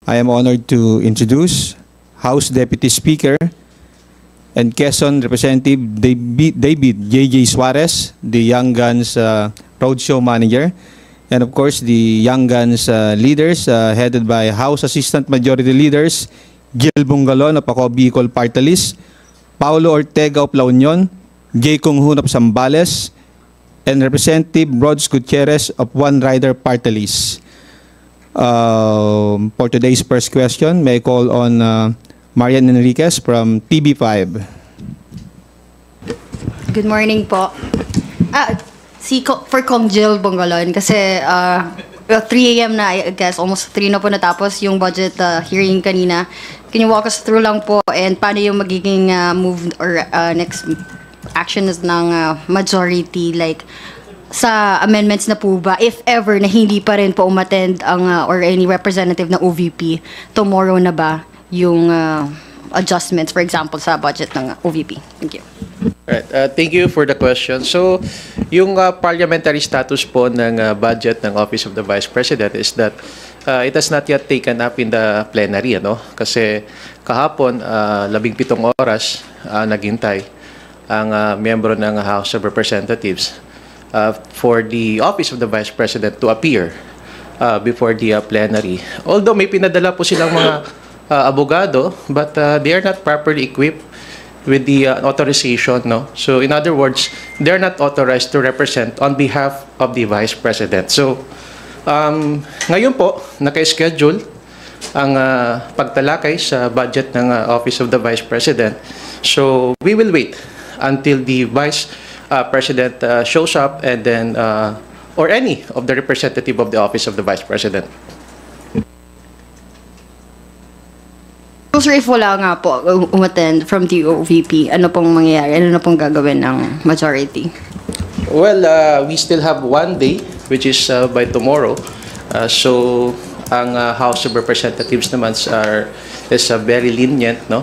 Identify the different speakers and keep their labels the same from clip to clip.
Speaker 1: I am honored to introduce House Deputy Speaker and Quezon Representative David J.J. Suarez, the Young Guns Roadshow Manager, and of course the Young Guns leaders headed by House Assistant Majority Leaders Gil Bungalon of Ako Bicol Party List, Paulo Ortega of La Union, J. Kung Hun of Zambales, and Representative Rods Gutierrez of One Rider Party List. For today's first question, may I call on Marian Enriquez from TV5.
Speaker 2: Good morning po. For Kong Jill Bungalon, kasi 3 a.m. na, I guess, almost 3 na po natapos yung budget hearing kanina. Can you walk us through lang po and paano yung magiging move or next actions ng majority, like sa amendments na po ba, if ever na hindi pa rin po umattend ang or any representative ng OVP, tomorrow na ba yung adjustments, for example, sa budget ng OVP? Thank you.
Speaker 3: Right. Thank you for the question. So, yung parliamentary status po ng budget ng Office of the Vice President is that it has not yet taken up in the plenary, ano? Kasi kahapon, 17 oras naghintay ang miyembro ng House of Representatives for the Office of the Vice President to appear before the plenary. Although may pinadala po silang mga abogado, but they are not properly equipped with the authorization, no? So in other words, they're not authorized to represent on behalf of the Vice President. So ngayon po, naka-schedule ang pagtalakay sa budget ng Office of the Vice President. So we will wait until the Vice President shows up, and then or any of the representative of the Office of the Vice President.
Speaker 2: Sir, if wala nga po umattend from the OVP, ano pong mangyayari? Ano na pong gagawin ng majority?
Speaker 3: Well, we still have 1 day, which is by tomorrow. So ang House of Representatives naman is very lenient, no?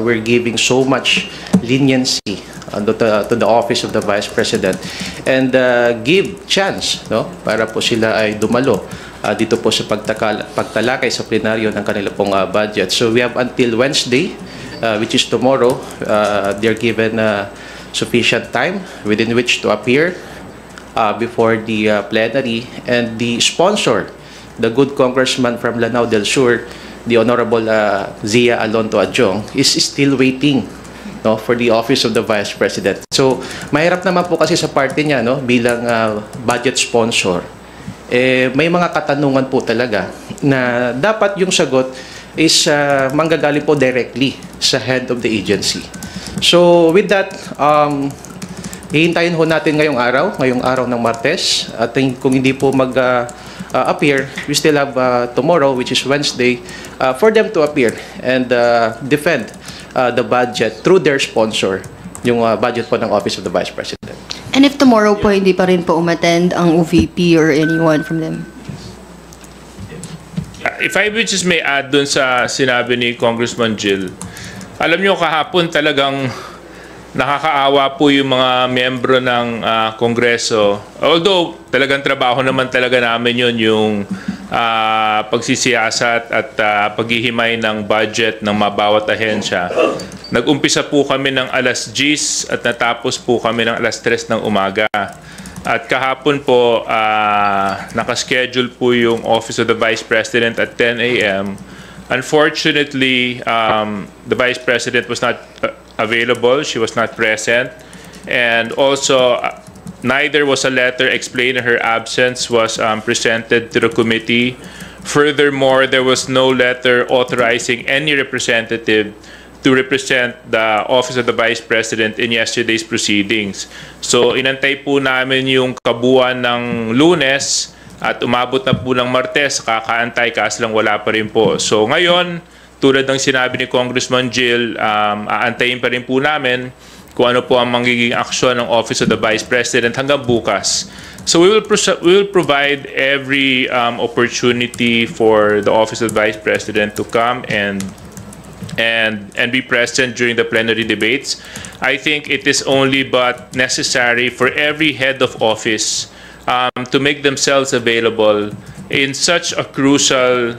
Speaker 3: We're giving so much leniency to the Office of the Vice President, and give chance, no, para po sila ay dumalo dito po sa pagtalakay sa plenaryo ng kanila pong budget. So we have until Wednesday, which is tomorrow. They're given sufficient time within which to appear before the plenary, and the sponsor, the good congressman from Lanao del Sur, the Honorable Zia Alonto Adjong, is still waiting, no, for the Office of the Vice President. So mahirap naman po kasi sa party niya, no, bilang budget sponsor. May mga katanungan po talaga na dapat yung sagot is manggagaling po directly sa head of the agency. So with that, hihintayin ho natin ngayong araw ng Martes, at kung hindi po appear, we still have tomorrow, which is Wednesday, for them to appear and defend the budget through their sponsor, yung budget po ng Office of the Vice President.
Speaker 2: And if tomorrow po hindi pa rin po umattend ang OVP or anyone from them?
Speaker 4: If I would just may add dun sa sinabi ni Congressman Jill, alam nyo kahapon talagang nakakaawa po yung mga miyembro ng Kongreso. Although talagang trabaho naman talaga namin yun, yung pagsisiyasat at paghihimay ng budget ng mabawat ahensya. Nag-umpisa po kami ng alas 10 at natapos po kami ng alas 3 ng umaga. At kahapon po, nakaschedule po yung Office of the Vice President at 10 a.m. Unfortunately, the Vice President was not available. She was not present. And also, neither was a letter explaining her absence was presented to the committee. Furthermore, there was no letter authorizing any representative to represent the Office of the Vice President in yesterday's proceedings. So, inantay po namin yung kabuuan ng Lunes at umabot na po ng Martes, kakaantay kasi lang wala pa rin po. So, ngayon, tulad ng sinabi ni Congressman Jill, aantayin pa rin po namin kung ano po ang magiging aksyon ng Office of the Vice President hanggang bukas. So we will provide every opportunity for the Office of the Vice President to come and be present during the plenary debates. I think it is only but necessary for every head of office to make themselves available in such a crucial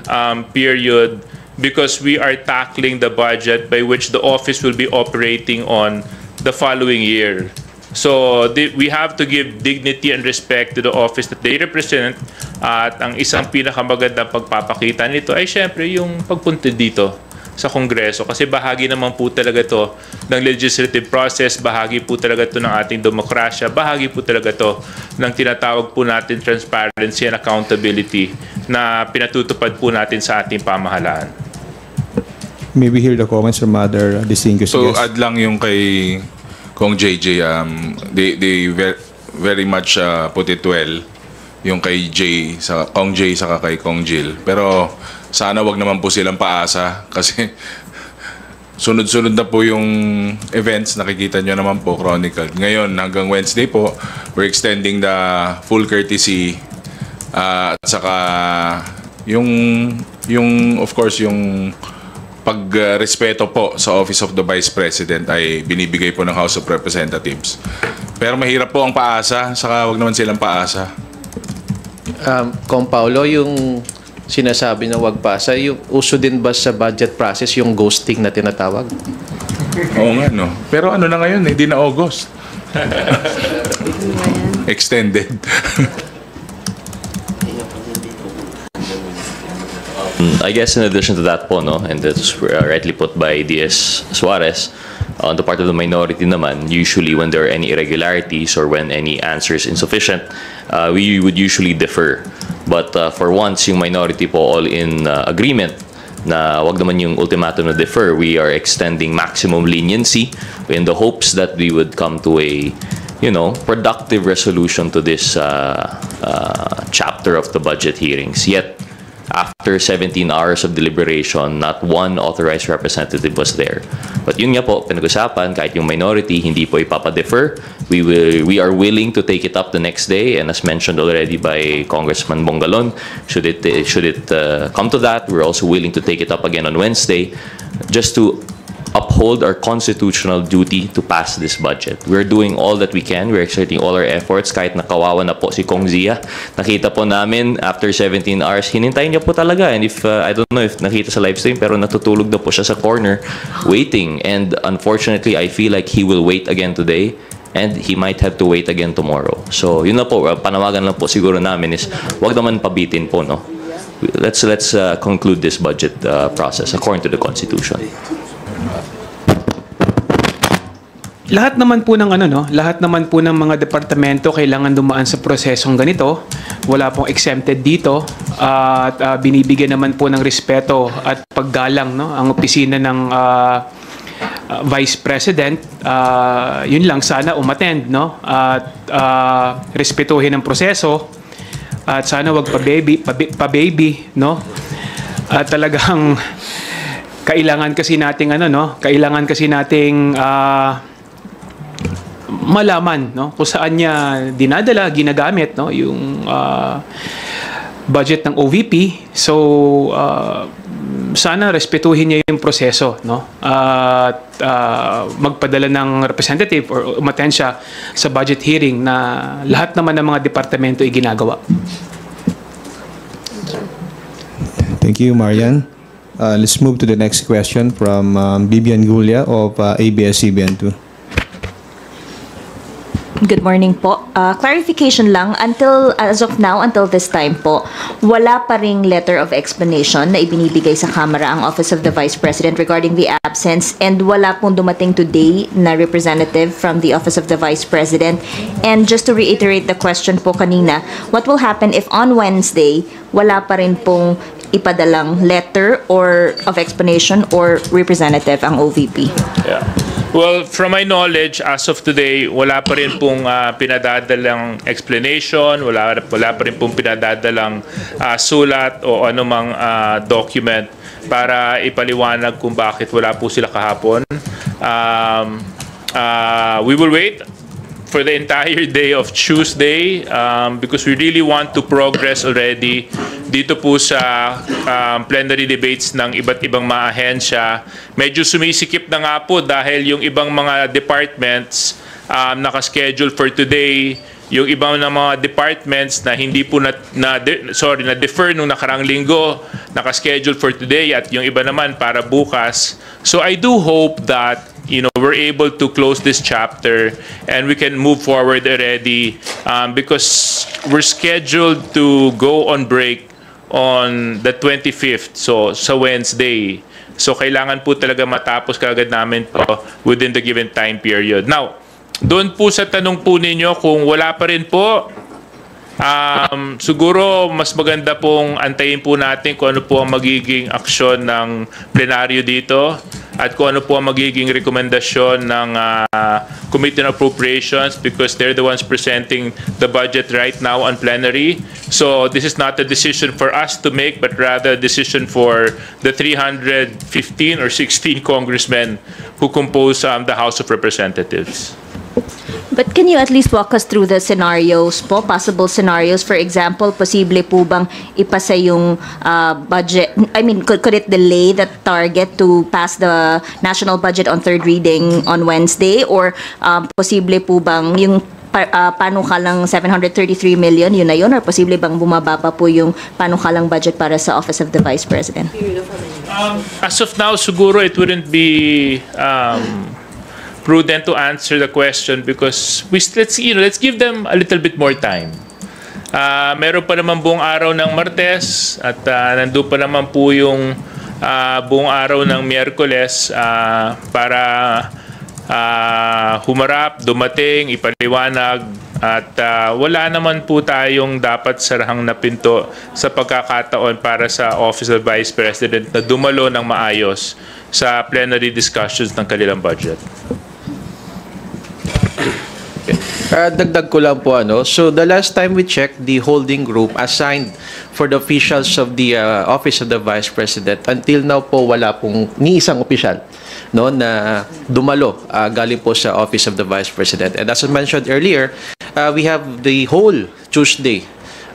Speaker 4: period because we are tackling the budget by which the office will be operating on the following year. So we have to give dignity and respect to the office that they represent, at ang isang pinakamagandang pagpapakita nito ay syempre yung pagpunta dito sa Kongreso, kasi bahagi naman po talaga to ng legislative process, bahagi po talaga to ng ating demokrasya, bahagi po talaga to ng tinatawag po natin transparency and accountability na pinatutupad po natin sa ating pamahalaan.
Speaker 1: Maybe hear the comments from other distinguished
Speaker 5: So
Speaker 1: guests.
Speaker 5: add lang yung kay Kong JJ, they very much put it well, yung kay Jay, sa Kong Jay saka kay Kong Jill. Pero sana wag naman po silang paasa kasi sunod-sunod na po yung events, nakikita nyo naman po, Chronicle. Ngayon, hanggang Wednesday po, we're extending the full courtesy at saka yung of course, yung pagrespeto po sa Office of the Vice President ay binibigay po ng House of Representatives. Pero mahirap po ang paasa, saka wag naman silang paasa.
Speaker 3: Kung Paulo, yung sinasabi na wag pasa, yung uso din ba sa budget process yung ghosting na tinatawag?
Speaker 5: Oo nga, no? Pero ano na ngayon, hindi na August. Extended.
Speaker 6: I guess in addition to that po, no, and that's rightly put by DS Suarez, on the part of the minority naman, usually when there are any irregularities or when any answer is insufficient, we would usually defer. But for once, yung minority po all in agreement na wag naman yung ultimatum na defer, we are extending maximum leniency in the hopes that we would come to a, you know, productive resolution to this chapter of the budget hearings. Yet, after 17 hours of deliberation, not one authorized representative was there. But yun nga po, pinag-usapan, kahit yung minority, hindi po ipapa-defer. We are willing to take it up the next day, and as mentioned already by Congressman Bongalon, should it come to that, we're also willing to take it up again on Wednesday, just to uphold our constitutional duty to pass this budget. We're doing all that we can. We're exerting all our efforts. Kahit nakawawa na po si Kong Zia, nakita po namin after 17 hours, hinintay niya po talaga. And if, I don't know if nakita sa live stream, pero natutulog na po siya sa corner waiting. And unfortunately, I feel like he will wait again today. And he might have to wait again tomorrow. So, yun na po, panawagan lang po siguro namin is, wag naman pabitin po, no? Let's conclude this budget process according to the Constitution.
Speaker 7: Lahat naman po ng lahat naman po ng mga departamento kailangan dumaan sa prosesong ganito. Wala pong exempted dito at binibigyan naman po ng respeto at paggalang, no, ang opisina ng Vice President. Yun lang, sana umattend, no, at respetuhin ang proseso at sana wag pa-baby, no. At talagang kailangan kasi nating malaman, no, kung saan niya dinadala, ginagamit, no, yung budget ng OVP. So sana respetuhin niya yung proseso, no, at magpadala ng representative or umattend siya sa budget hearing na lahat naman ng mga departamento ay ginagawa.
Speaker 1: Thank you, Marian. Let's move to the next question from Bibian Gulia of ABS-CBN2.
Speaker 8: Good morning po. Clarification lang, as of now, until this time po, wala pa ring letter of explanation na ibinibigay sa Kamara ang Office of the Vice President regarding the absence, and wala pong dumating today na representative from the Office of the Vice President. And just to reiterate the question po kanina, what will happen if on Wednesday, wala pa rin pong ipadalang letter or of explanation or representative ang OVP?
Speaker 4: Yeah. Well, from my knowledge, as of today, wala pa rin pong pinadadalang explanation, wala pa rin pong pinadadalang sulat o anumang document para ipaliwanag kung bakit wala po sila kahapon. We will wait for the entire day of Tuesday because we really want to progress already dito po sa plenary debates ng iba't ibang mga ahensya. Medyo sumisikip na nga po dahil yung ibang mga departments nakaschedule for today yung ibang ng mga departments na hindi po na-defer nung nakarang linggo, naka-schedule for today, at yung iba naman para bukas. So I do hope that we're able to close this chapter and we can move forward already, because we're scheduled to go on break on the 25th, so sa Wednesday. So kailangan po talaga matapos kaagad namin to within the given time period. Now, doon po sa tanong po ninyo, kung wala pa rin po, siguro mas maganda pong antayin po natin kung ano po ang magiging aksyon ng plenaryo dito at kung ano po ang magiging rekomendasyon ng Committee on Appropriations, because they're the ones presenting the budget right now on plenary. So this is not a decision for us to make, but rather a decision for the 315 or 16 congressmen who compose the House of Representatives.
Speaker 8: But can you at least walk us through the scenarios po, possible scenarios? For example, posible po bang ipasa yung budget? I mean, could it delay the target to pass the national budget on third reading on Wednesday? Or posible po bang yung panukalang 733 million, yun na yun? Or posible bang bumaba pa po yung panukalang budget para sa Office of the Vice President?
Speaker 4: As of now, siguro it wouldn't be prudent to answer the question, because let's give them a little bit more time. Meron pa naman buong araw ng Martes at nandun pa naman po yung buong araw ng Miyerkules para humarap, dumating, ipaliwanag, at wala naman po tayong dapat sarahang na pinto sa pagkakataon para sa Office of Vice President na dumalo ng maayos sa plenary discussions ng kanilang budget.
Speaker 3: Dagdag ko lang po, so the last time we checked, the holding group assigned for the officials of the Office of the Vice President, until now po wala pong ni isang opisyal na dumalo galing po sa Office of the Vice President. And as I mentioned earlier, we have the whole Tuesday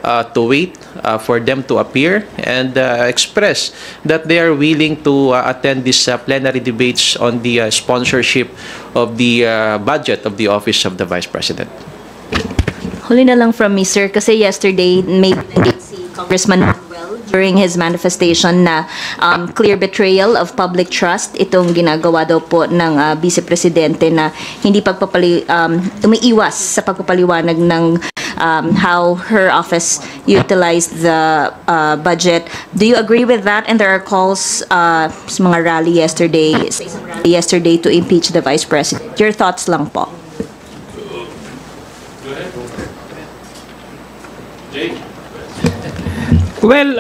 Speaker 3: to wait for them to appear and express that they are willing to attend these plenary debates on the sponsorship of the budget of the Office of the Vice President.
Speaker 8: Huli na lang from me, sir, kasi yesterday may si Congressman Manuel during his manifestation na clear betrayal of public trust itong ginagawa daw po ng Vice Presidente na hindi umiiwas sa pagpapaliwanag ng how her office utilized the budget. Do you agree with that? And there are calls sa mga rally yesterday to impeach the Vice President. Your thoughts lang po.
Speaker 7: Well,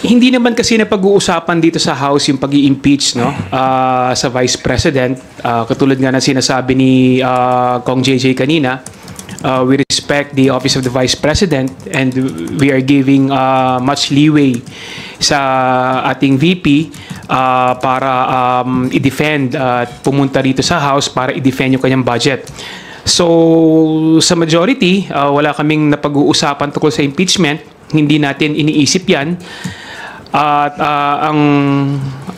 Speaker 7: hindi naman kasi napag-uusapan dito sa House yung pag-i-impeach sa Vice President. Katulad nga na sinasabi ni Kong JJ kanina, we respect the Office of the Vice President and we are giving much leeway sa ating VP para i-defend at pumunta rito sa House para i-defend yung kanyang budget. So, sa majority, wala kaming napag-uusapan tungkol sa impeachment. Hindi natin iniisip yan. At ang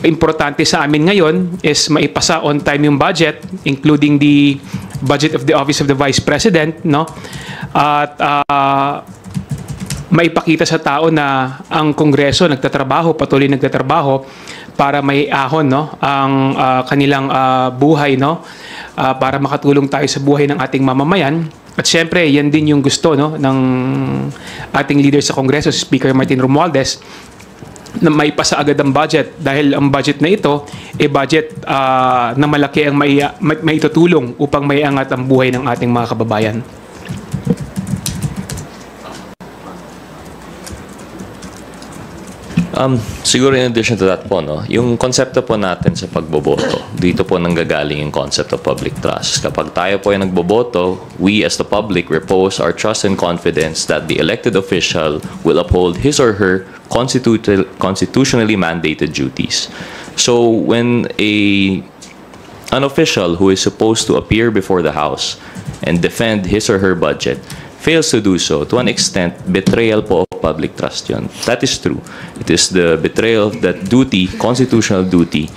Speaker 7: importante sa amin ngayon is maipasa on time yung budget, including the budget of the Office of the Vice President, At maipakita sa tao na ang Kongreso patuloy nagtatrabaho para may ahon ang kanilang buhay, para makatulong tayo sa buhay ng ating mamamayan. At syempre, yan din yung gusto ng ating leader sa Kongreso, Speaker Martin Romualdez, na maipasa agad ang budget, dahil ang budget na ito budget na malaki ang maitutulong upang maiangat ang buhay ng ating mga kababayan.
Speaker 6: Siguro in addition to that po, yung konsepto po natin sa pagboboto, dito po nanggagaling yung concept of public trust. Kapag tayo po ay nagboboto, we as the public repose our trust and confidence that the elected official will uphold his or her constitutionally mandated duties. So when an official who is supposed to appear before the House and defend his or her budget fails to do so, to an extent, betrayal po of public trust yun. That is true. It is the betrayal of that duty, constitutional duty,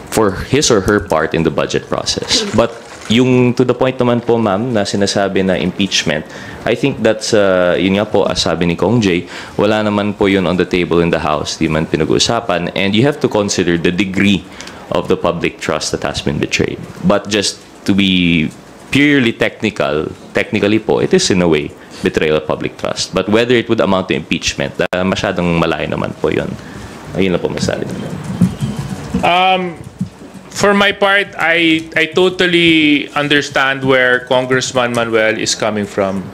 Speaker 6: for his or her part in the budget process. But yung to the point naman po, ma'am, na sinasabi na impeachment, I think that's, yun nga po, as sabi ni Kong Jay, wala naman po yun on the table in the House, di man pinag-uusapan, and you have to consider the degree of the public trust that has been betrayed. But just to be purely technically po, it is in a way betrayal of public trust. But whether it would amount to impeachment, masyadong malayo naman po yun. Ayun na po masabi naman.
Speaker 4: For my part, I totally understand where Congressman Manuel is coming from.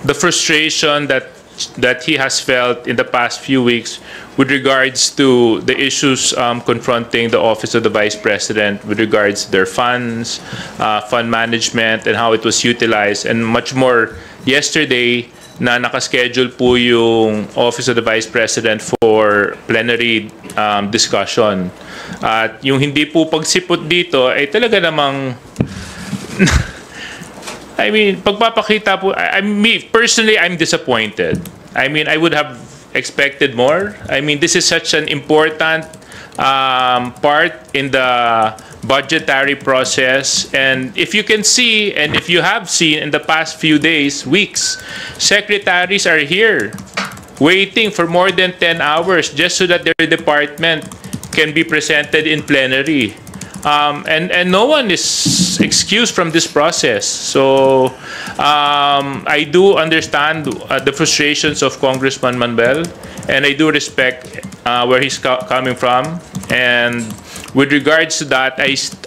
Speaker 4: The frustration that he has felt in the past few weeks with regards to the issues confronting the Office of the Vice President with regards to their funds, fund management, and how it was utilized, and much more yesterday na nakaschedule po yung Office of the Vice President for plenary discussion. At yung hindi po pagsipot dito ay talaga namang I mean, pagpapakita po, personally, I'm disappointed. I mean, I would have expected more. I mean, this is such an important part in the budgetary process. And if you can see, and if you have seen in the past few days, weeks, secretaries are here waiting for more than 10 hours just so that their department can be presented in plenary. And no one is excused from this process. So I do understand the frustrations of Congressman Manuel, and I do respect where he's coming from. And with regards to that,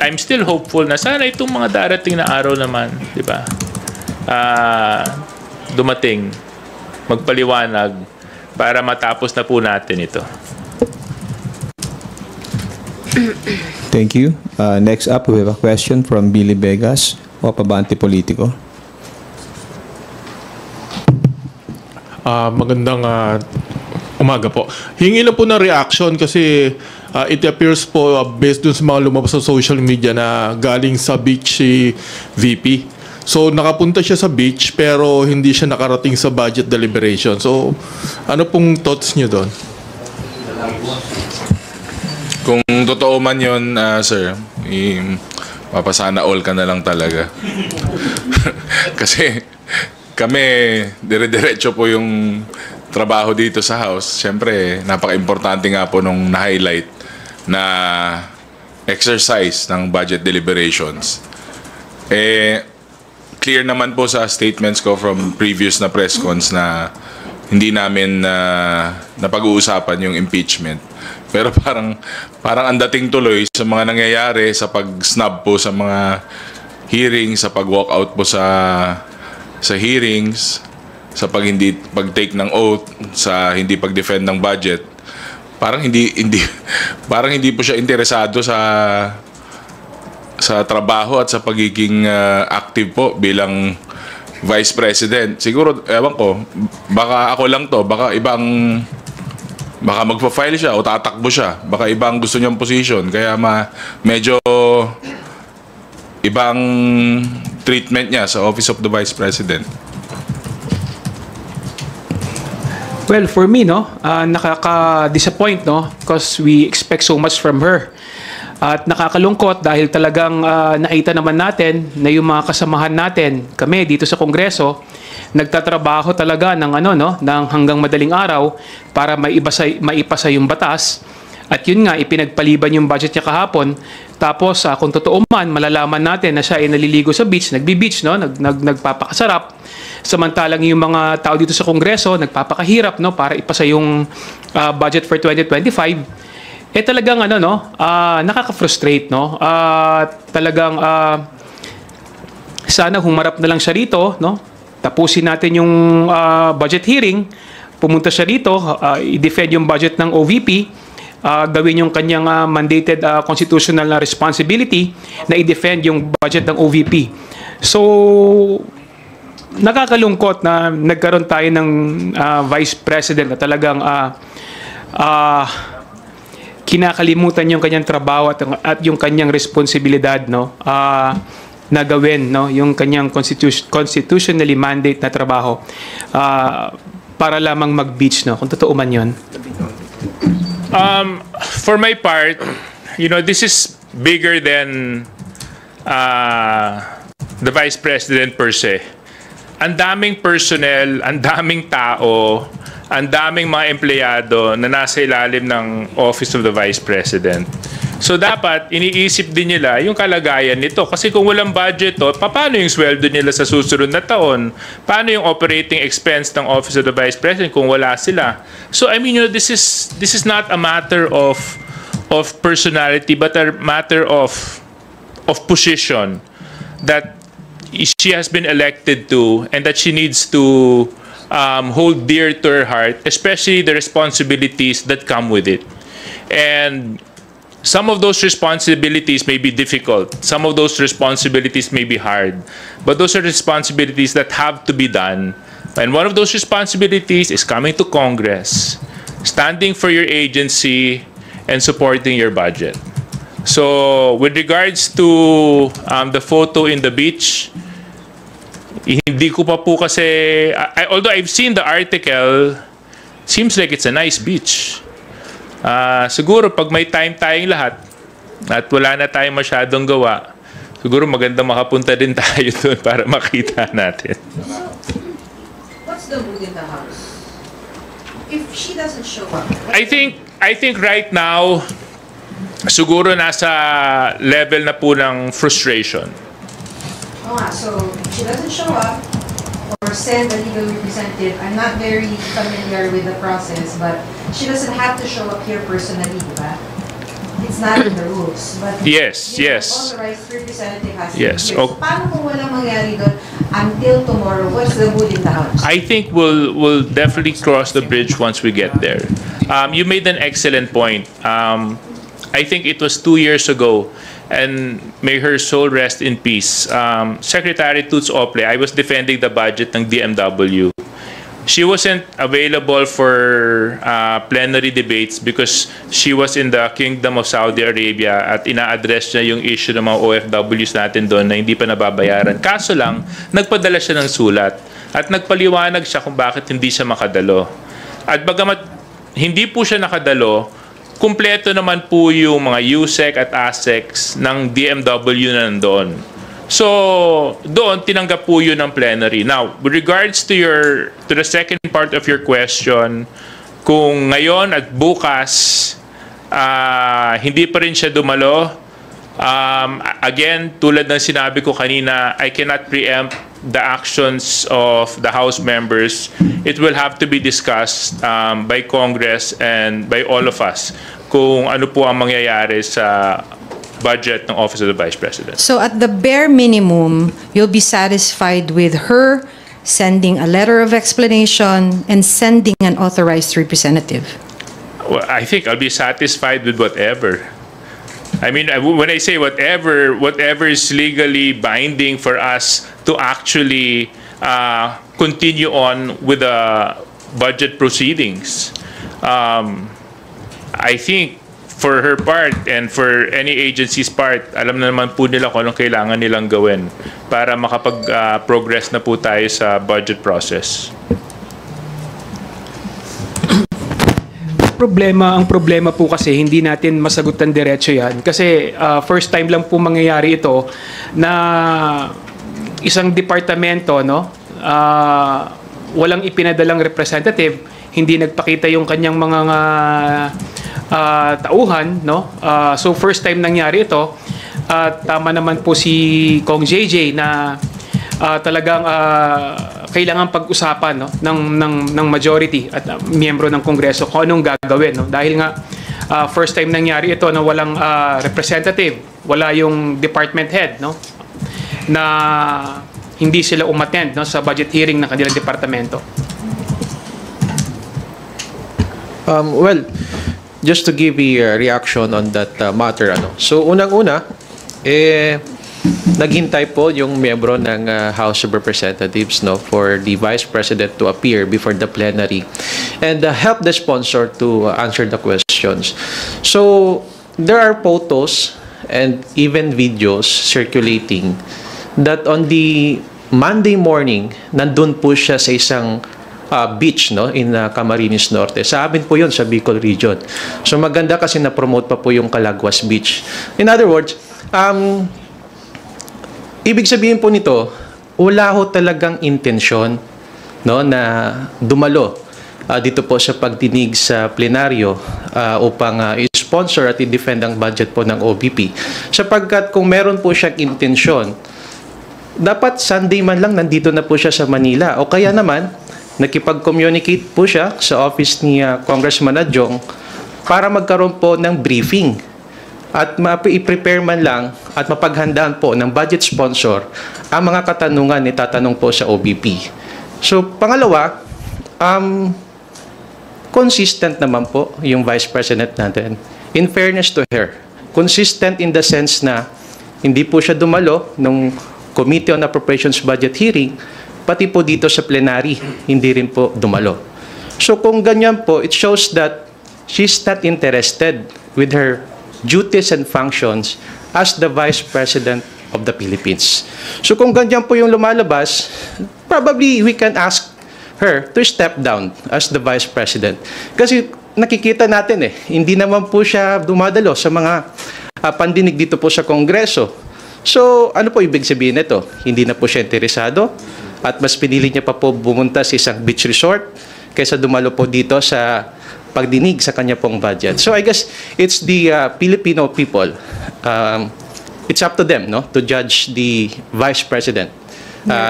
Speaker 4: I'm still hopeful na sana itong mga darating na araw naman, di ba? Dumating, magpaliwanag para matapos na po natin ito.
Speaker 1: Thank you. Next up, we have a question from Billy Vegas of Abante Politico.
Speaker 9: Magandang umaga po. Hingi lang po ng reaction kasi it appears po based dun sa mga lumabas sa social media na galing sa beach si VP. So nakapunta siya sa beach pero hindi siya nakarating sa budget deliberation. So ano pong thoughts niyo doon?
Speaker 5: Kung totoo man yun, sir, mapasana all ka na lang talaga. Kasi kami, dire-diretso po yung trabaho dito sa House. Siyempre, napaka-importante nga po nung na-highlight na exercise ng budget deliberations. Clear naman po sa statements ko from previous na press cons na hindi namin napag-uusapan yung impeachment. Pero parang ang dating tuloy sa mga nangyayari sa pag-snub po sa mga hearings, sa pag-walkout po sa hearings, sa pag-take ng oath, sa hindi pag-defend ng budget. Parang hindi po siya interesado sa trabaho at sa pagiging active po bilang Vice President. Siguro, ewan ko, baka ako lang to, baka magpa-file siya o tatakbo siya. Baka ibang gusto niyang position. Kaya medyo ibang treatment niya sa Office of the Vice President.
Speaker 7: Well, for me, no, nakaka-disappoint, no, because we expect so much from her. At nakakalungkot dahil talagang nakita naman natin na yung mga kasamahan natin, kami dito sa Kongreso, nagtatrabaho talaga ng ng hanggang madaling araw para maipasa yung batas. At yun nga, ipinagpaliban yung budget niya kahapon. Tapos kung totoo man, malalaman natin na siya ay naliligo sa beach, nagbi-beach, no, nagpapakasarap. Samantalang yung mga tao dito sa Kongreso nagpapakahirap, no, para ipasa yung budget for 2025. Talagang nakaka-frustrate, no. Talagang sana humarap na lang siya rito, no. Tapusin natin yung budget hearing, pumunta siya dito, i-defend yung budget ng OVP, gawin yung kanyang mandated constitutional na responsibility na i-defend yung budget ng OVP. So, nakakalungkot na nagkaroon tayo ng Vice President na talagang kinakalimutan yung kanyang trabaho at yung kanyang responsibilidad, no, na gawin, no, yung kanyang constitutionally mandate na trabaho para lamang mag-beach, no, kung totoo man yun.
Speaker 4: For my part, this is bigger than the Vice President per se. Ang daming personnel, ang daming tao, ang daming mga empleyado na nasa ilalim ng Office of the Vice President. So dapat iniisip din nila yung kalagayan nito. Kasi kung walang budget to, paano yung sweldo nila sa susunod na taon? Paano yung operating expense ng Office of the Vice President kung wala sila? So I mean, this is not a matter of personality, but a matter of position that she has been elected to, and that she needs to hold dear to her heart, especially the responsibilities that come with it. And some of those responsibilities may be difficult. Some of those responsibilities may be hard. But those are responsibilities that have to be done. And one of those responsibilities is coming to Congress, standing for your agency, and supporting your budget. So with regards to the photo in the beach, hindi ko pa po kasi, although I've seen the article, seems like it's a nice beach. Siguro pag may time tayong lahat at wala na tayong masyadong gawa, siguro maganda makapunta din tayo doon para makita natin.
Speaker 10: What's the mood in the house? If she doesn't show up,
Speaker 4: I think right now, siguro nasa level na po ng frustration.
Speaker 10: so if she doesn't show up or send a legal representative, I'm not very familiar with the process, but she doesn't have to show up here personally, diba? It's not in the rules. But
Speaker 4: Yes, yes.
Speaker 10: authorized representative has to
Speaker 4: Yes,
Speaker 10: be here. So paano kung walang mangyari doon until tomorrow? What's the mood in the house?
Speaker 4: I think we'll definitely cross the bridge once we get there. You made an excellent point. I think it was 2 years ago, and may her soul rest in peace. Secretary Toots Ople, I was defending the budget ng DMW. She wasn't available for plenary debates because she was in the Kingdom of Saudi Arabia at ina-address niya yung issue ng mga OFWs natin doon na hindi pa nababayaran. Kaso lang, nagpadala siya ng sulat at nagpaliwanag siya kung bakit hindi siya makadalo. At bagamat hindi po siya nakadalo, kumpleto naman po yung mga USEC at ASECs ng DMW na nandoon. So, doon tinanggap po yun ng plenary. Now, with regards to the second part of your question, kung ngayon at bukas hindi pa rin siya dumalo, again, tulad ng sinabi ko kanina, I cannot preempt the actions of the House members. It will have to be discussed by Congress and by all of us kung ano po ang mangyayari sa budget ng Office of the Vice President.
Speaker 11: So at the bare minimum, you'll be satisfied with her sending a letter of explanation and sending an authorized representative?
Speaker 4: Well, I think I'll be satisfied with whatever. I mean, when I say whatever is legally binding for us to actually continue on with the budget proceedings. I think for her part and for any agency's part, alam na naman po nila kung anong kailangan nilang gawin para makapag-progress na po tayo sa budget process.
Speaker 7: Ang problema po kasi hindi natin masagutan diretso yan kasi first time lang po mangyayari ito na isang departamento walang ipinadalang representative, hindi nagpakita yung kanyang mga tauhan, so first time nangyari ito at tama naman po si Kong JJ na talagang kailangan pag-usapan ng majority at miyembro ng Kongreso kung anong gagawin dahil nga first time nangyari ito na walang representative, wala yung department head na hindi sila umattend sa budget hearing ng kanilang departamento.
Speaker 3: Well, just to give a reaction on that matter, so unang-una, naghintay po yung miyembro ng House of Representatives for the Vice President to appear before the plenary and help the sponsor to answer the questions. So there are photos and even videos circulating that on the Monday morning, nandun po siya sa isang beach in Camarines Norte. Sa amin po yun, sa Bicol region. So maganda kasi na-promote pa po yung Calagwas Beach. In other words, Ibig sabihin po nito, wala ho talagang intensyon, no, na dumalo dito po sa pagdinig sa plenaryo upang i-sponsor at i-defend ang budget po ng OVP. Sapagkat kung meron po siyang intensyon, dapat Sunday man lang nandito na po siya sa Manila. O kaya naman, nakipag-communicate po siya sa office ni Congressman Adjong para magkaroon po ng briefing at i-prepare man lang at mapaghandaan po ng budget sponsor ang mga katanungan ni tatanong po sa OVP. So, pangalawa, consistent naman po yung Vice President natin. In fairness to her, consistent in the sense na hindi po siya dumalo nung Committee on Appropriations Budget hearing, pati po dito sa plenary, hindi rin po dumalo. So kung ganyan po, it shows that she's not interested with her duties and functions as the Vice President of the Philippines. So kung ganyan po yung lumalabas, probably we can ask her to step down as the Vice President. Kasi nakikita natin hindi naman po siya dumadalo sa mga pandinig dito po sa Kongreso. So ano po ibig sabihin nito? Hindi na po siya interesado at mas pinili niya pa po bumunta sa isang beach resort kaysa dumalo po dito sa pagdinig sa kanya pong budget. So I guess it's the Filipino people. It's up to them, no, to judge the Vice President.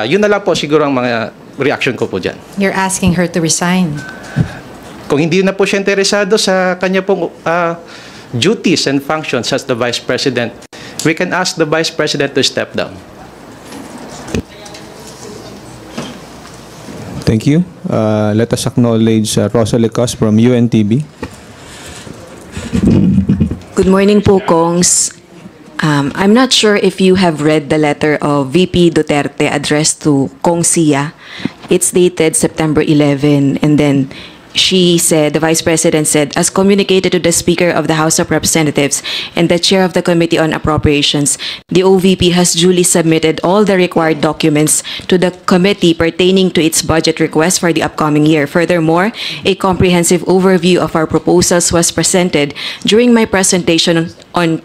Speaker 3: Yun na lang po siguro ang mga reaction ko po dyan.
Speaker 11: You're asking her to resign.
Speaker 3: Kung hindi na po siya interesado sa kanya pong duties and functions as the Vice President, we can ask the Vice President to step down.
Speaker 1: Thank you. Let us acknowledge Rosalie Cos from UNTV.
Speaker 12: Good morning po, Kongs. I'm not sure if you have read the letter of VP Duterte addressed to Kong Sia. It's dated September 11, and then she said, the Vice President said, as communicated to the Speaker of the House of Representatives and the Chair of the Committee on Appropriations, the OVP has duly submitted all the required documents to the committee pertaining to its budget request for the upcoming year. Furthermore, a comprehensive overview of our proposals was presented during my presentation on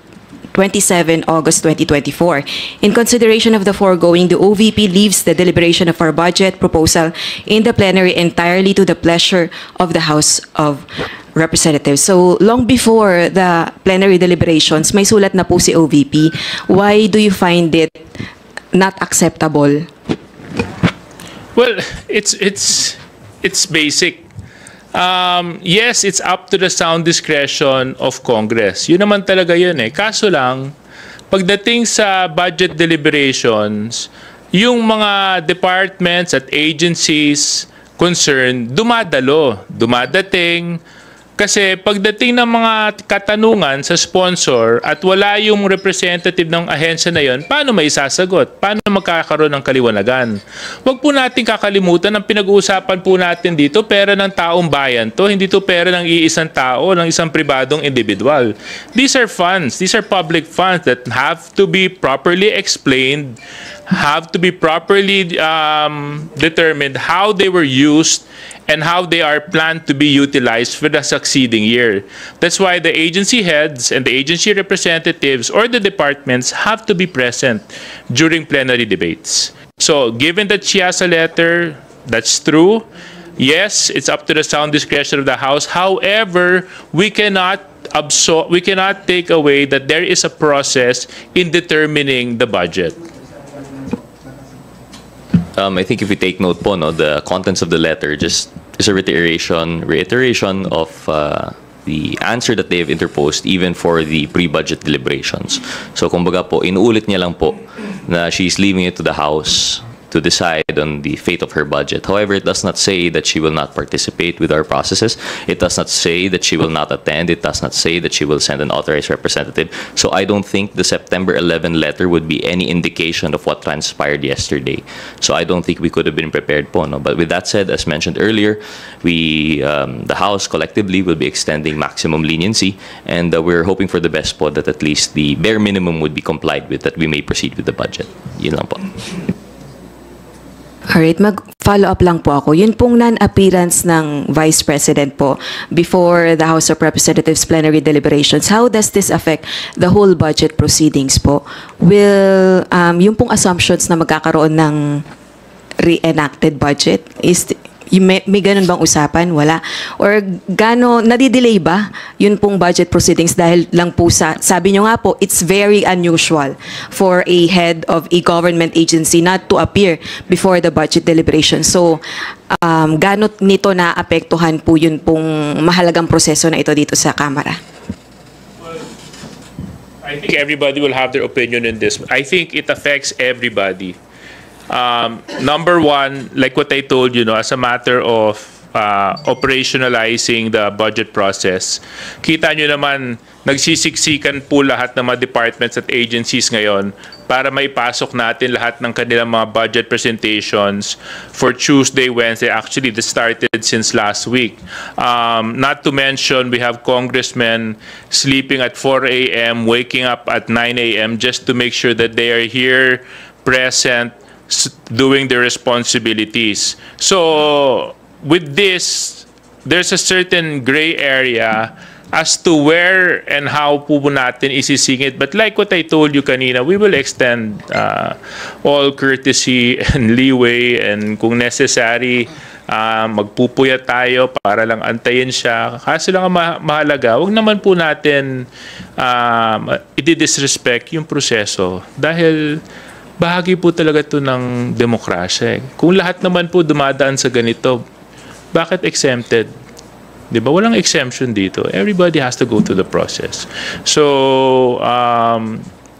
Speaker 12: 27 August 2024. In consideration of the foregoing, the OVP leaves the deliberation of our budget proposal in the plenary entirely to the pleasure of the House of Representatives. So, long before the plenary deliberations, may sulat na po si OVP. Why do you find it not acceptable?
Speaker 4: Well, it's basic. Yes, it's up to the sound discretion of Congress. Yun naman talaga yun Kaso lang, pagdating sa budget deliberations, yung mga departments at agencies concerned, dumadating. Kasi pagdating ng mga katanungan sa sponsor at wala yung representative ng ahensya na yon, paano may isasagot? Paano magkakaroon ng kaliwanagan? Huwag po natin kakalimutan ang pinag-uusapan po natin dito, pera ng taong bayan to, hindi to pera ng iisang tao, ng isang pribadong individual. These are funds, these are public funds that have to be properly explained, have to be properly determined how they were used and how they are planned to be utilized for the succeeding year. That's why the agency heads and the agency representatives or the departments have to be present during plenary debates. So, given that she has a letter, that's true. Yes, it's up to the sound discretion of the House. However, we cannot take away that there is a process in determining the budget.
Speaker 6: I think if we take note po, the contents of the letter just is a reiteration of the answer that they have interposed even for the pre-budget deliberations. So kumbaga po, inuulit niya lang po na she's leaving it to the House to decide on the fate of her budget. However, it does not say that she will not participate with our processes. It does not say that she will not attend. It does not say that she will send an authorized representative. So I don't think the September 11 letter would be any indication of what transpired yesterday. So I don't think we could have been prepared po. No? But with that said, as mentioned earlier, we, the House collectively will be extending maximum leniency, and we're hoping for the best po that at least the bare minimum would be complied with, that we may proceed with the budget. Yun lang po.
Speaker 12: Alright, mag-follow up lang po ako. Yun pong non-appearance ng Vice President po before the House of Representatives plenary deliberations, how does this affect the whole budget proceedings po? Will, yung pong assumptions na magkakaroon ng re-enacted budget, may ganun bang usapan? Wala? Or nadidelay ba yun pong budget proceedings dahil lang po sabi nyo nga po, it's very unusual for a head of a government agency not to appear before the budget deliberation. So, gaano nito naapektuhan po yun pong mahalagang proseso na ito dito sa Kamara?
Speaker 4: I think everybody will have their opinion in this. I think it affects everybody. Number one, like what I told you, as a matter of operationalizing the budget process, kita nyo naman, nagsisiksikan po lahat ng mga departments at agencies ngayon para maipasok natin lahat ng kanilang mga budget presentations for Tuesday, Wednesday. Actually, this started since last week. Not to mention, we have congressmen sleeping at 4 a.m., waking up at 9 a.m. just to make sure that they are here, present, doing their responsibilities. So with this, there's a certain gray area as to where and how po natin isisingit. But like what I told you kanina, we will extend all courtesy and leeway, and kung necessary, magpupuyat tayo para lang antayin siya. Kasi lang ang mahalaga, wag naman po natin i-disrespect yung proseso dahil bahagi po talaga ito ng demokrasya. Kung lahat naman po dumadaan sa ganito, bakit exempted? Di ba? Walang exemption dito. Everybody has to go through the process. So,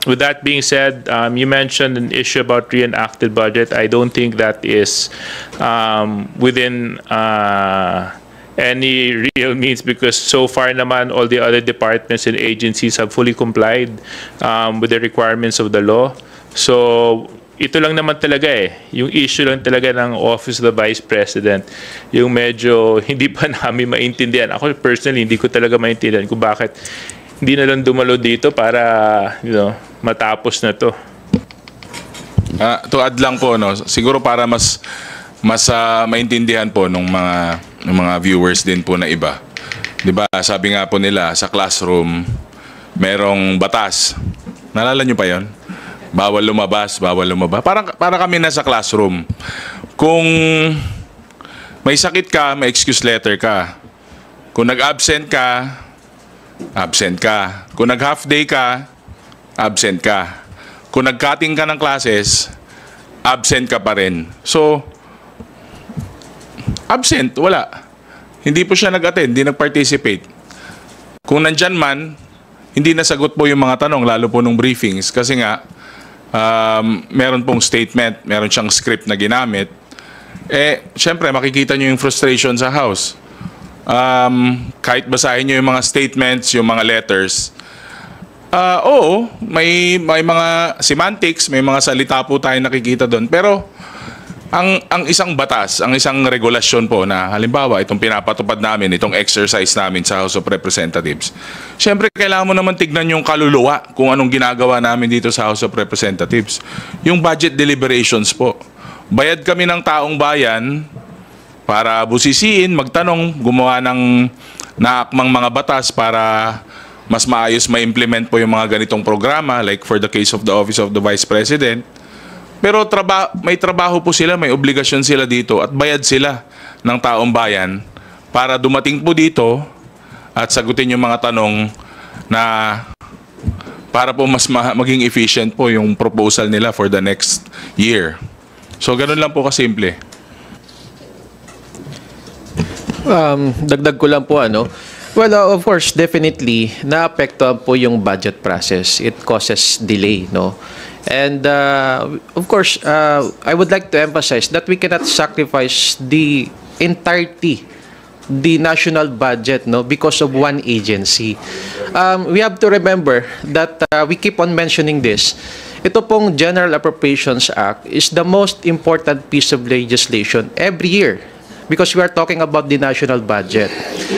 Speaker 4: with that being said, you mentioned an issue about reenacted budget. I don't think that is within any real means, because so far naman all the other departments and agencies have fully complied with the requirements of the law. So, ito lang naman talaga yung issue lang talaga ng Office of the Vice President, yung medyo hindi pa namin maintindihan. Ako personally, hindi ko talaga maintindihan kung bakit hindi na lang dumalo dito para, matapos na to.
Speaker 5: To add lang po, siguro para mas maintindihan po ng mga viewers din po na iba. 'Di ba? Sabi nga po nila sa classroom, merong batas. Naalala niyo pa 'yon? Bawal lumabas, bawal lumabas. Para kami nasa classroom. Kung may sakit ka, may excuse letter ka. Kung nag-absent ka, absent ka. Kung nag-half day ka, absent ka. Kung nag-cutting ka ng classes, absent ka pa rin. So, absent, wala. Hindi po siya nag-attend, hindi nag-participate. Kung nandyan man, hindi nasagot po yung mga tanong, lalo po nung briefings. Kasi nga, meron pong statement, meron siyang script na ginamit. Syempre, makikita nyo yung frustration sa House. Kahit basahin nyo yung mga statements, yung mga letters, oo, may mga semantics, may mga salita po tayo nakikita doon. Pero, ang isang batas, ang isang regulasyon po na halimbawa itong pinapatupad namin, itong exercise namin sa House of Representatives, syempre kailangan mo naman tignan yung kaluluwa kung anong ginagawa namin dito sa House of Representatives. Yung budget deliberations po. Bayad kami ng taong bayan para busisiin, magtanong, gumawa ng naakmang mga batas para mas maayos ma-implement po yung mga ganitong programa, like for the case of the Office of the Vice President. Pero may trabaho po sila, may obligasyon sila dito at bayad sila ng taong bayan para dumating po dito at sagutin yung mga tanong na para po mas maging efficient po yung proposal nila for the next year. So ganun lang po kasimple.
Speaker 3: Dagdag ko lang po well, of course, definitely naapektuhan po yung budget process. It causes delay, And of course, I would like to emphasize that we cannot sacrifice the entirety, the national budget, because of one agency. We have to remember that we keep on mentioning this. Ito pong General Appropriations Act is the most important piece of legislation every year, because we are talking about the national budget.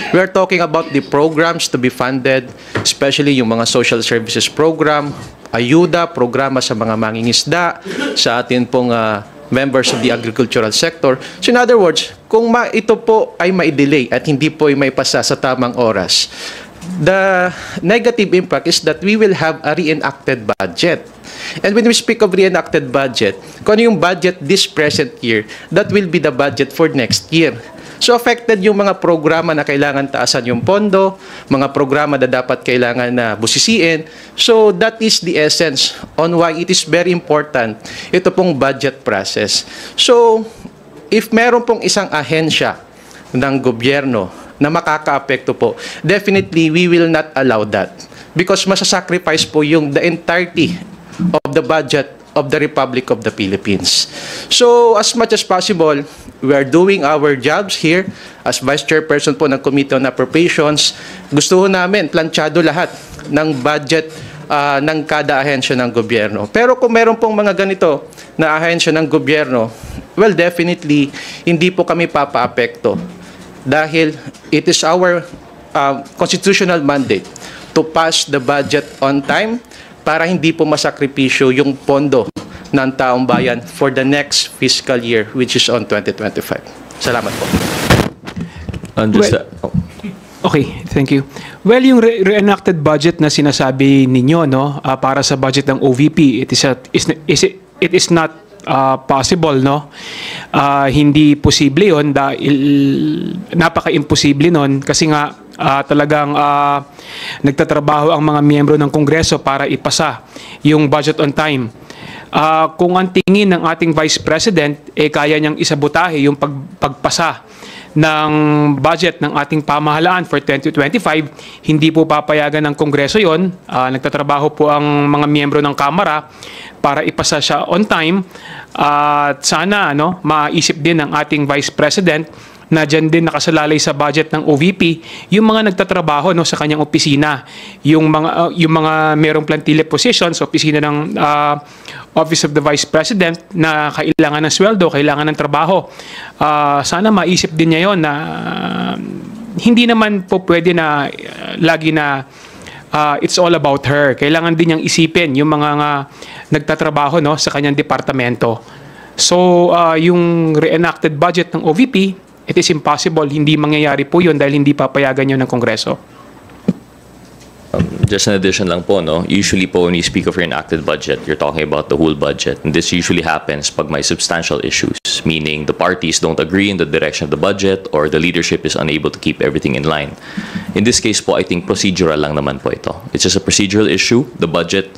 Speaker 3: We are talking about the programs to be funded, especially yung mga social services program, ayuda, programa sa mga mangingisda, sa atin pong members of the agricultural sector. So in other words, kung ito po ay mai-delay at hindi po ay maipasa sa tamang oras, the negative impact is that we will have a reenacted budget. And when we speak of reenacted budget, kung ano yung budget this present year, that will be the budget for next year. So affected yung mga programa na kailangan taasan yung pondo, mga programa na dapat kailangan na busisiin. So that is the essence on why it is very important ito pong budget process. So if meron pong isang ahensya ng gobyerno na makaka-apekto po, definitely we will not allow that because masasacrifice po yung the entirety of the budget of the Republic of the Philippines. So as much as possible, we are doing our jobs here as Vice Chairperson po ng Committee on Appropriations. Gusto namin planchado lahat ng budget ng kada ahensya ng gobyerno. Pero kung meron pong mga ganito na ahensya ng gobyerno, well, definitely hindi po kami papaapekto dahil it is our constitutional mandate to pass the budget on time para hindi po masakripisyo yung pondo ng taong bayan for the next fiscal year, which is on 2025. Salamat po.
Speaker 7: Okay, thank you. Well, yung reenacted budget na sinasabi ninyo, no, para sa budget ng OVP, it is not possible, no? Hindi posible yun dahil napaka-imposible nun kasi nga talagang nagtatrabaho ang mga miyembro ng Kongreso para ipasa yung budget on time. Kung ang tingin ng ating Vice President, kaya niyang isabotahe yung pagpasa ng budget ng ating pamahalaan for 2025, hindi po papayagan ng Kongreso yon. Nagtatrabaho po ang mga miyembro ng Kamara para ipasa siya on time. At sana maisip din ng ating Vice President na dyan din nakasalalay sa budget ng OVP yung mga nagtatrabaho sa kanyang opisina, yung mga merong plantilla positions sa opisina ng Office of the Vice President na kailangan ng sweldo, kailangan ng trabaho. Sana maisip din niya yon na hindi naman po pwede na lagi na it's all about her. Kailangan din niyang isipin yung mga nagtatrabaho sa kanyang departamento. So yung reenacted budget ng OVP, it is impossible, hindi mangyayari po yun dahil hindi papayagan yun ng Kongreso.
Speaker 6: Just an addition lang po, no? Usually po when you speak of your enacted budget, you're talking about the whole budget. And this usually happens pag may substantial issues, meaning the parties don't agree in the direction of the budget or the leadership is unable to keep everything in line. In this case po, I think procedural lang naman po ito. It's just a procedural issue. The budget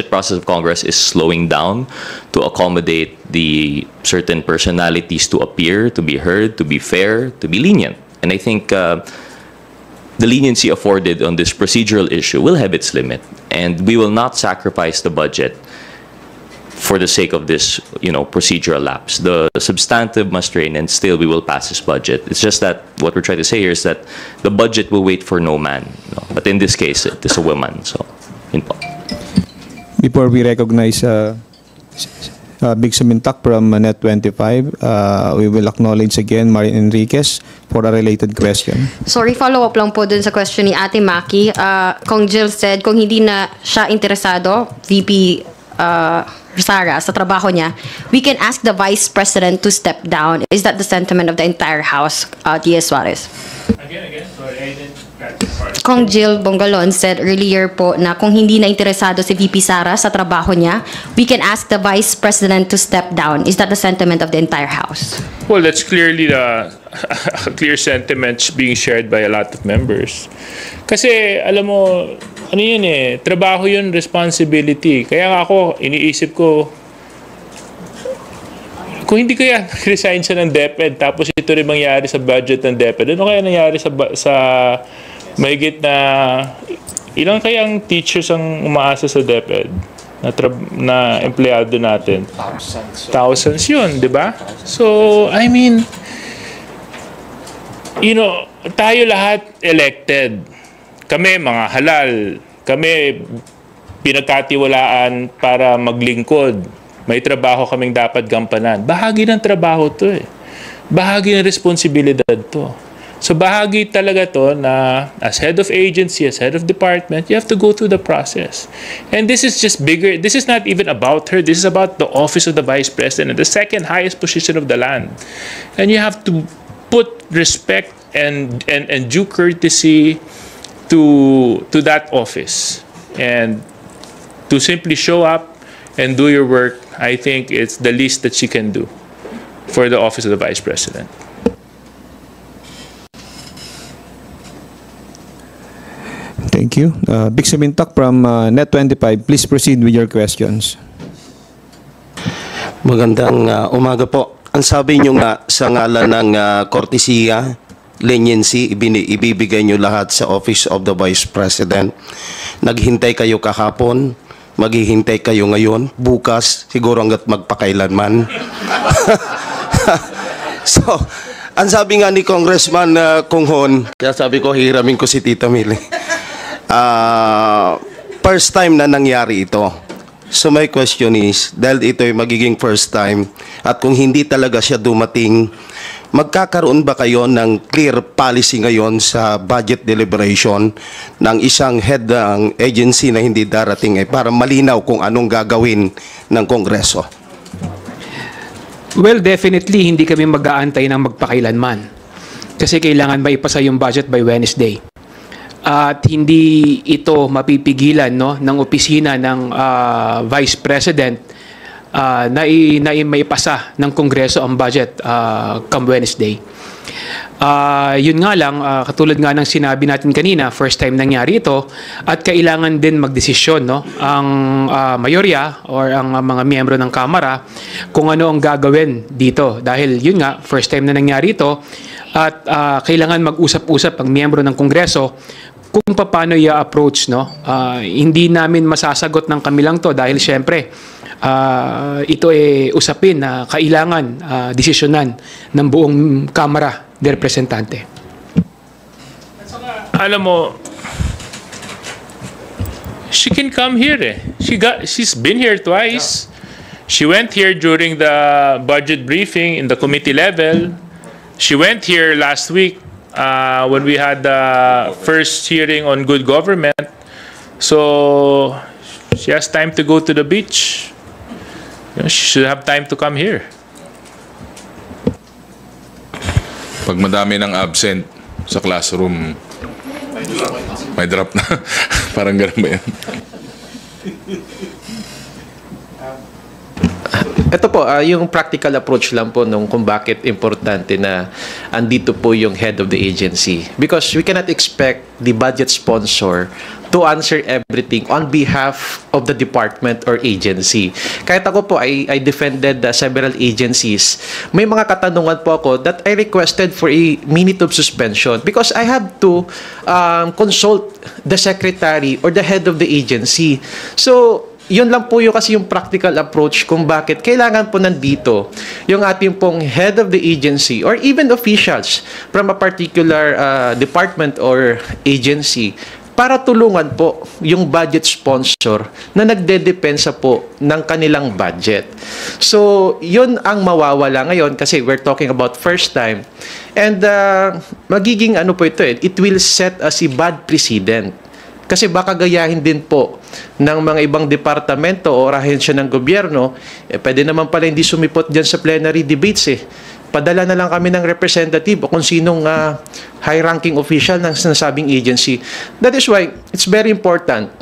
Speaker 6: process of Congress is slowing down to accommodate the certain personalities to appear, to be heard, to be fair, to be lenient. And I think the leniency afforded on this procedural issue will have its limit, and we will not sacrifice the budget for the sake of this, procedural lapse. The substantive must reign, and still we will pass this budget. It's just that what we're trying to say here is that the budget will wait for no man. But in this case, it is a woman. So, yun po.
Speaker 1: Before we recognize Big Sumintak from Net25, we will acknowledge again Marian Enriquez for a related question.
Speaker 2: Sorry, follow-up lang po dun sa question ni Ate Maki. Kong Jill said, kung hindi na siya interesado, VP Sara, sa trabaho niya, we can ask the Vice President to step down. Is that the sentiment of the entire House, T.S. Suarez?
Speaker 4: Again, sorry, I didn't catch the part.
Speaker 2: Kong Jill Bongalon said earlier po na kung hindi na interesado si VP Sara sa trabaho niya, we can ask the Vice President to step down. Is that the sentiment of the entire House?
Speaker 4: Well, that's clearly the clear sentiments being shared by a lot of members. Kasi, alam mo, ano yun trabaho yun, responsibility. Kaya nga ako, iniisip ko, kung hindi kaya resign siya ng DepEd, tapos ito rin mangyari sa budget ng DepEd, ano kaya nangyari sa mahigit na, ilang kayang teachers ang umaasa sa DepEd na empleyado natin? Thousands yun, di ba? So, I mean, tayo lahat elected. Kami mga halal. Kami pinagkatiwalaan para maglingkod. May trabaho kaming dapat gampanan. Bahagi ng trabaho to Bahagi ng responsibilidad to. So bahagi talaga to na as head of agency, as head of department, you have to go through the process. And this is just bigger. This is not even about her. This is about the office of the vice president, the second highest position of the land. And you have to put respect and due courtesy to that office. And to simply show up and do your work, I think it's the least that she can do for the office of the vice president.
Speaker 1: Thank you. Big Sumintak from Net25, please proceed with your questions.
Speaker 13: Magandang umaga po. Ang sabi nyo nga sa ngalan ng kortesiya, leniency, ibibigay nyo lahat sa Office of the Vice President. Naghintay kayo kahapon, maghihintay kayo ngayon, bukas, siguro hanggat magpakailanman. So, ang sabi nga ni Congressman Kunghon, kaya sabi ko, hiramin ko si Tita Mili. First time na nangyari ito. So my question is, dahil ito ay magiging first time, at kung hindi talaga siya dumating, magkakaroon ba kayo ng clear policy ngayon sa budget deliberation ng isang head ng agency na hindi darating para malinaw kung anong gagawin ng Kongreso?
Speaker 7: Well, definitely hindi kami mag-aantay ng magpakailanman. Kasi kailangan maipasa yung budget by Wednesday. At hindi ito mapipigilan, no, ng opisina ng Vice President na maipasa ng Kongreso ang budget come Wednesday. Yun nga lang, katulad nga ng sinabi natin kanina, first time nangyari ito, at kailangan din magdesisyon, no, ang mayorya or ang mga miyembro ng Kamara kung ano ang gagawin dito. Dahil yun nga, first time na nangyari ito, at kailangan mag-usap-usap ang miyembro ng Kongreso kung paano i-approach, no? Hindi namin masasagot ng kami lang to dahil syempre ito ay usapin na kailangan desisyonan ng buong Kamara de Representante.
Speaker 4: Alam mo, she can come here eh. She's been here twice. She went here during the budget briefing in the committee level. She went here last week when we had the first hearing on good government. So she has time to go to the beach. You know, she should have time to come here.
Speaker 5: Pag madami ng absent sa classroom, may drop na. Parang ganun ba yan?
Speaker 3: Ito po, yung practical approach lang po nung kung bakit importante na andito po yung head of the agency. Because we cannot expect the budget sponsor to answer everything on behalf of the department or agency. Kahit ako po, I defended several agencies. May mga katanungan po ako that I requested for a minute of suspension because I have to consult the secretary or the head of the agency. So, yun lang po yung kasi yung practical approach kung bakit kailangan po nandito yung ating pong head of the agency or even officials from a particular department or agency para tulungan po yung budget sponsor na nagdedepensa po ng kanilang budget. So, yun ang mawawala ngayon kasi we're talking about first time. And magiging ano po ito it will set as a bad precedent. Kasi baka gayahin din po ng mga ibang departamento o ahensya ng gobyerno, pwede naman pala hindi sumipot dyan sa plenary debates eh. Padala na lang kami ng representative o kung sinong high-ranking official ng sinasabing agency. That is why it's very important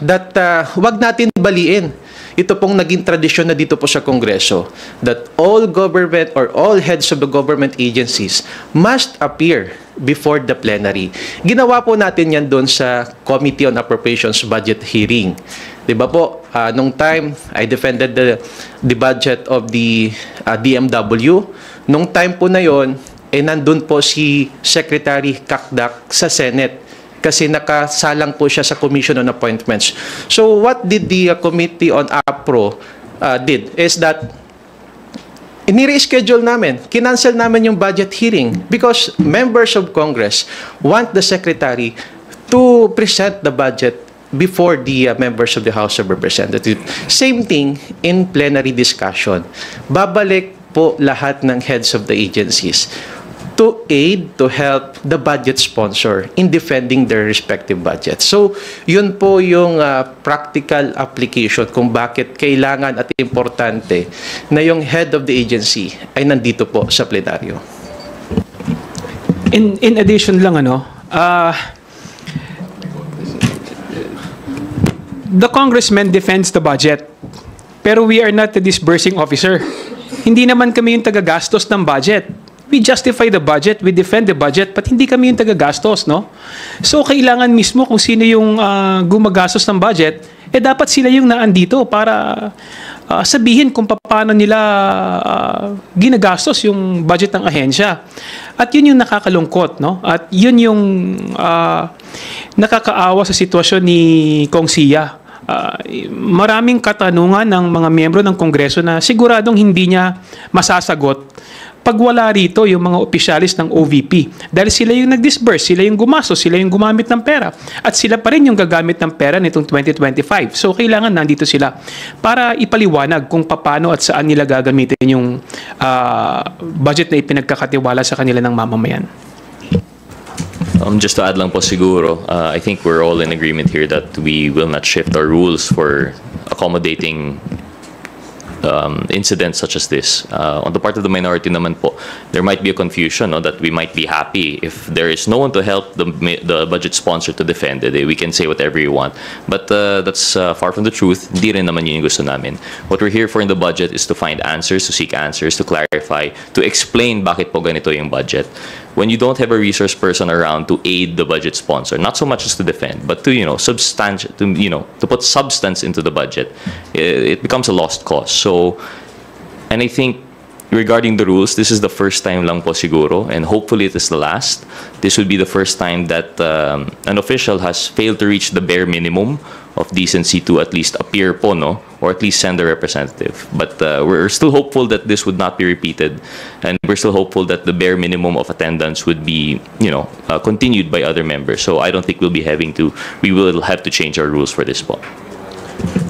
Speaker 3: that wag natin baliin ito pong naging tradisyon na dito po sa Kongreso that all government or all heads of the government agencies must appear before the plenary. Ginawa po natin yan doon sa Committee on Appropriations Budget hearing. Diba po, nung time, I defended the budget of the DMW. Nung time po na yon, nandun po si Secretary Kakdak sa Senate kasi nakasalang po siya sa Commission on Appointments. So what did the Committee on APRO did is that ini-reschedule namin, kinancel namin yung budget hearing because members of Congress want the Secretary to present the budget before the members of the House of Representatives. Same thing in plenary discussion. Babalik po lahat ng heads of the agencies. to aid, to help the budget sponsor in defending their respective budgets. So, yun po yung practical application kung bakit kailangan at importante na yung head of the agency ay nandito po sa plenaryo.
Speaker 7: In addition lang, the congressman defends the budget, pero we are not the disbursing officer. Hindi naman kami yung tagagastos ng budget. We justify the budget, we defend the budget, but hindi kami yung tagagastos, no? So, kailangan mismo kung sino yung gumagastos ng budget, dapat sila yung naandito para sabihin kung paano nila ginagastos yung budget ng ahensya. At yun yung nakakalungkot, no? At yun yung nakakaawa sa sitwasyon ni Kong Sia. Maraming katanungan ng mga miyembro ng Kongreso na siguradong hindi niya masasagot pag wala rito yung mga opisyalis ng OVP. Dahil sila yung nag-disburse, sila yung gumastos, sila yung gumamit ng pera. At sila pa rin yung gagamit ng pera nitong 2025. So, kailangan nandito sila para ipaliwanag kung paano at saan nila gagamitin yung budget na ipinagkakatiwala sa kanila ng mamamayan.
Speaker 6: Just to add lang po siguro, I think we're all in agreement here that we will not shift our rules for accommodating incidents such as this. On the part of the minority naman po, there might be a confusion, no, that we might be happy if there is no one to help the budget sponsor to defend it. We can say whatever you want. But that's far from the truth. Hindi rin naman yun yung gusto namin. What we're here for in the budget is to find answers, to seek answers, to clarify, to explain bakit po ganito yung budget. When you don't have a resource person around to aid the budget sponsor, not so much as to defend, but to to put substance into the budget, it becomes a lost cause. So, and I think regarding the rules, this is the first time lang po siguro, and hopefully it is the last. This would be the first time that an official has failed to reach the bare minimum of decency to at least appear po, no? Or at least send a representative. But we're still hopeful that this would not be repeated, and we're still hopeful that the bare minimum of attendance would be, continued by other members. So I don't think we will have to change our rules for this po.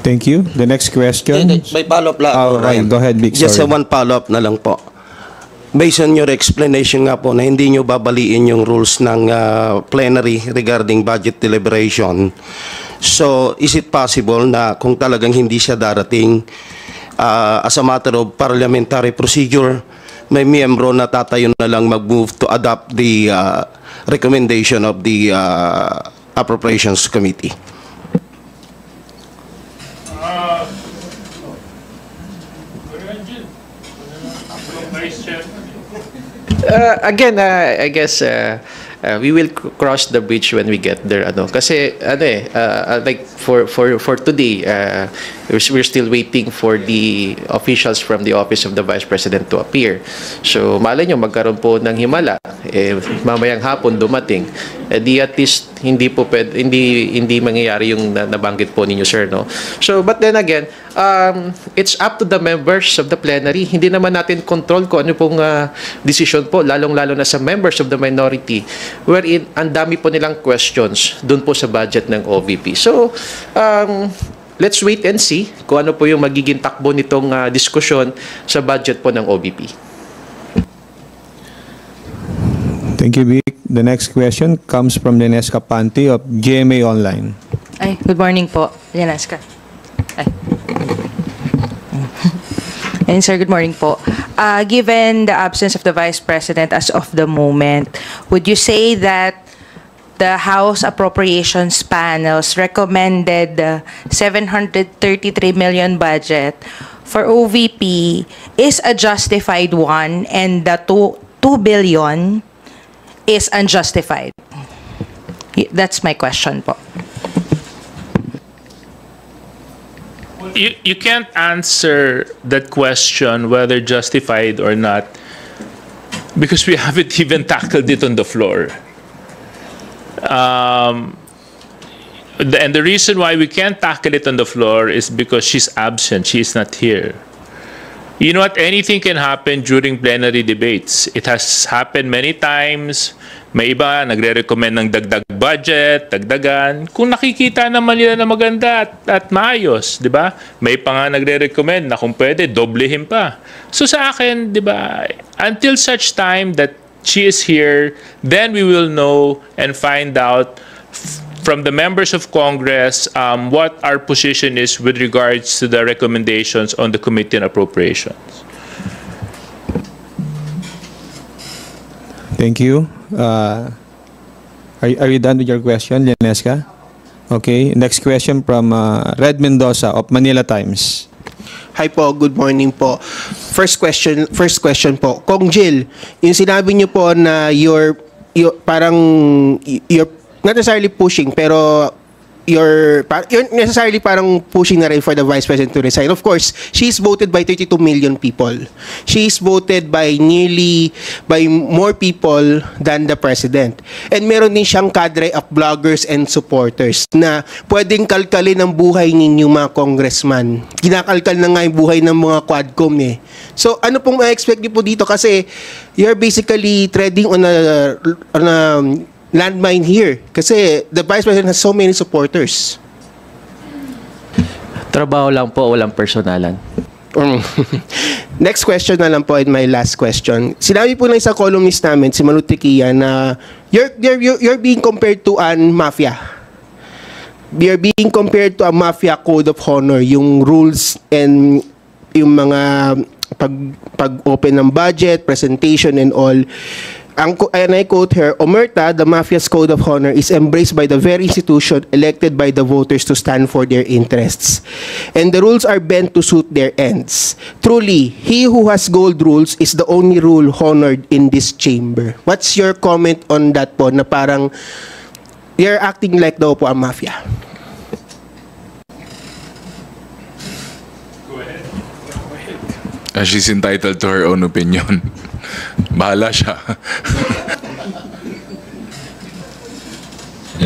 Speaker 1: Thank you. The next question.
Speaker 13: May follow-up lang.
Speaker 1: Right, go ahead, Vic.
Speaker 13: Just
Speaker 1: Sorry.
Speaker 13: one follow-up na lang po. Based on your explanation nga po na hindi nyo babaliin yung rules ng plenary regarding budget deliberation. So, is it possible na kung talagang hindi siya darating as a matter of parliamentary procedure, may miyembro na tatayo na lang mag-move to adopt the recommendation of the Appropriations Committee?
Speaker 3: Again, I guess we will cross the bridge when we get there. Kasi like for today, we're still waiting for the officials from the Office of the Vice President to appear. So malay nyo magkaroon po ng himala, mamayang hapon dumating. Di at least hindi mangyayari yung nabanggit po ninyo, sir, no? So but then again, it's up to the members of the plenary. Hindi naman natin control kung ano pong decision po, lalong-lalo na sa members of the minority, wherein ang dami po nilang questions dun po sa budget ng OVP. So let's wait and see kung ano po yung magiging takbo nitong diskusyon sa budget po ng OVP.
Speaker 1: Thank you, Vic. The next question comes from Lenesca Panti of GMA Online.
Speaker 14: Ay, good morning po, Lenesca. Ay. And sir, good morning po. Given the absence of the Vice President as of the moment, would you say that the House Appropriations Panel's recommended 733 million budget for OVP is a justified one, and the 2 billion is unjustified? That's my question po.
Speaker 4: You can't answer that question whether justified or not because we haven't even tackled it on the floor. And the reason why we can't tackle it on the floor is because she's absent. She's not here. You know what? Anything can happen during plenary debates. It has happened many times. May iba nagre-recommend ng dagdag budget, dagdagan. Kung nakikita naman nila na maganda at maayos, di ba? May pa nga nagre-recommend na kung pwede, doblehin pa. So sa akin, di ba, until such time that she is here, then we will know and find out from the members of Congress what our position is with regards to the recommendations on the Committee on Appropriations.
Speaker 1: Thank you. Are you done with your question, Lenesca? Okay. Next question from Red Mendoza of Manila Times.
Speaker 15: Hi po, good morning po. First question po. Kong Jill, yung sinabi niyo po na you're not necessarily pushing, pero you're necessarily parang pushing na rin for the Vice President to resign. Of course, she's voted by 32 million people. She's voted by more people than the President. And meron din siyang cadre of bloggers and supporters na pwedeng kalkalin ang buhay ninyong mga congressman. Kinakalkal na nga yung buhay ng mga quadcom eh. So ano pong ma-expect niyo po dito? Kasi you're basically treading on a landmine here kasi the Vice President has so many supporters.
Speaker 16: Trabaho lang po, walang personalan.
Speaker 15: Next question na lang po and my last question. Sinabi po ng isang columnist namin, si Manu Tequia, na you're being compared to an mafia. You're being compared to a mafia code of honor, yung rules and yung mga pag-open ng budget, presentation and all. And I quote her, "Omerta, the mafia's code of honor is embraced by the very institution elected by the voters to stand for their interests. And the rules are bent to suit their ends. Truly, he who has gold rules is the only rule honored in this chamber." What's your comment on that po, na parang you're acting like daw po a mafia?
Speaker 5: She's entitled to her own opinion. Bahala siya.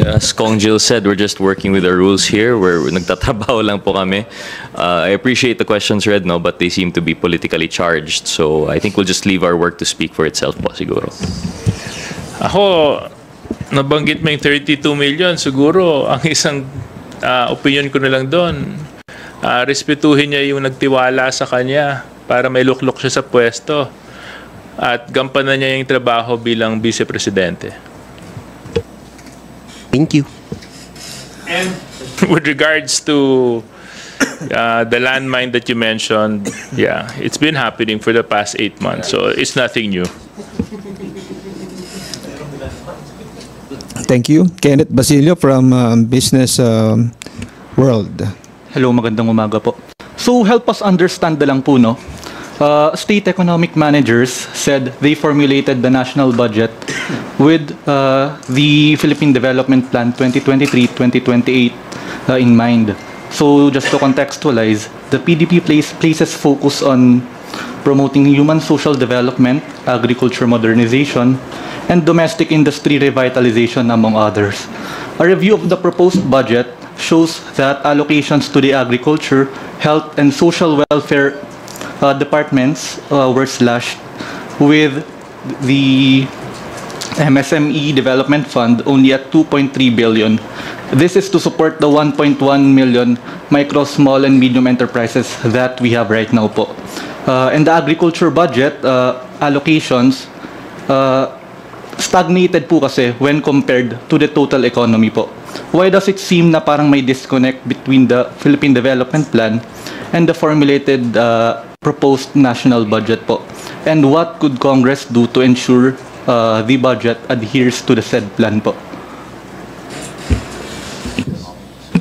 Speaker 6: As Kong Jill said, we're just working with the rules here. We're nagtatrabaho lang po kami. I appreciate the questions, Red, no, but they seem to be politically charged. So I think we'll just leave our work to speak for itself po siguro.
Speaker 4: Ako, nabanggit mo yung 32 million, siguro ang isang opinion ko na lang doon. Respetuhin niya yung nagtiwala sa kanya para may luklok siya sa pwesto at gampanan niya yung trabaho bilang vice-presidente.
Speaker 15: Thank you.
Speaker 4: And with regards to the landmine that you mentioned, yeah, it's been happening for the past 8 months, so it's nothing new.
Speaker 1: Thank you. Kenneth Basilio from Business World.
Speaker 17: Hello, magandang umaga po. So help us understand na lang po, no? State economic managers said they formulated the national budget with the Philippine Development Plan 2023-2028 in mind. So just to contextualize, the PDP places focus on promoting human social development, agriculture modernization, and domestic industry revitalization, among others. A review of the proposed budget shows that allocations to the agriculture, health, and social welfare departments were slashed, with the MSME Development Fund only at 2.3 billion. This is to support the 1.1 million micro, small, and medium enterprises that we have right now po. And the agriculture budget allocations stagnated po kasi when compared to the total economy po. Why does it seem na parang may disconnect between the Philippine Development Plan and the formulated proposed national budget po? And what could Congress do to ensure the budget adheres to the said plan po?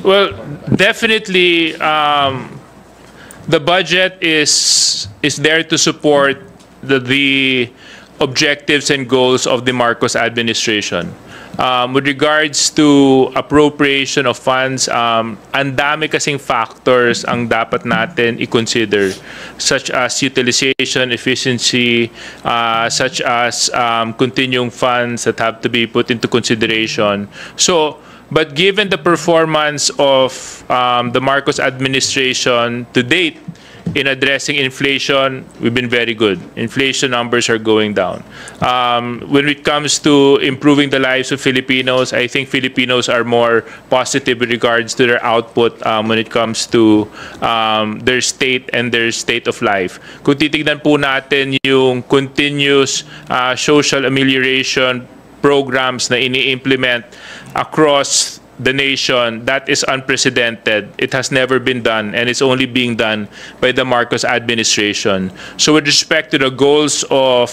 Speaker 4: Well, definitely, the budget is there to support the objectives and goals of the Marcos administration. With regards to appropriation of funds, ang dami kasing factors ang dapat natin i-consider, such as utilization, efficiency, such as continuing funds that have to be put into consideration. So, but given the performance of the Marcos administration to date, in addressing inflation, we've been very good. Inflation numbers are going down. When it comes to improving the lives of Filipinos, I think Filipinos are more positive with regards to their output when it comes to their state and their state of life. Kung titignan po natin yung continuous social amelioration programs na ini-implement across the nation, that is unprecedented. It has never been done, and it's only being done by the Marcos administration. So with respect to the goals of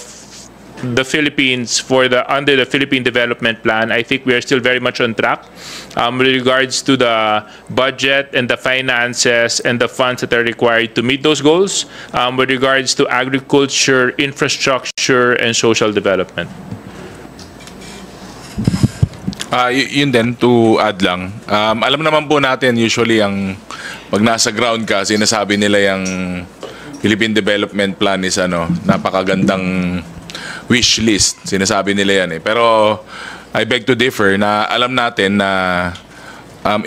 Speaker 4: the Philippines under the Philippine Development Plan, I think we are still very much on track with regards to the budget and the finances and the funds that are required to meet those goals with regards to agriculture, infrastructure, and social development.
Speaker 5: Yun din, to add lang. Alam naman po natin, usually, pag nasa ground ka, sinasabi nila yung Philippine Development Plan is napakagandang wish list. Sinasabi nila yan eh. Pero I beg to differ na alam natin na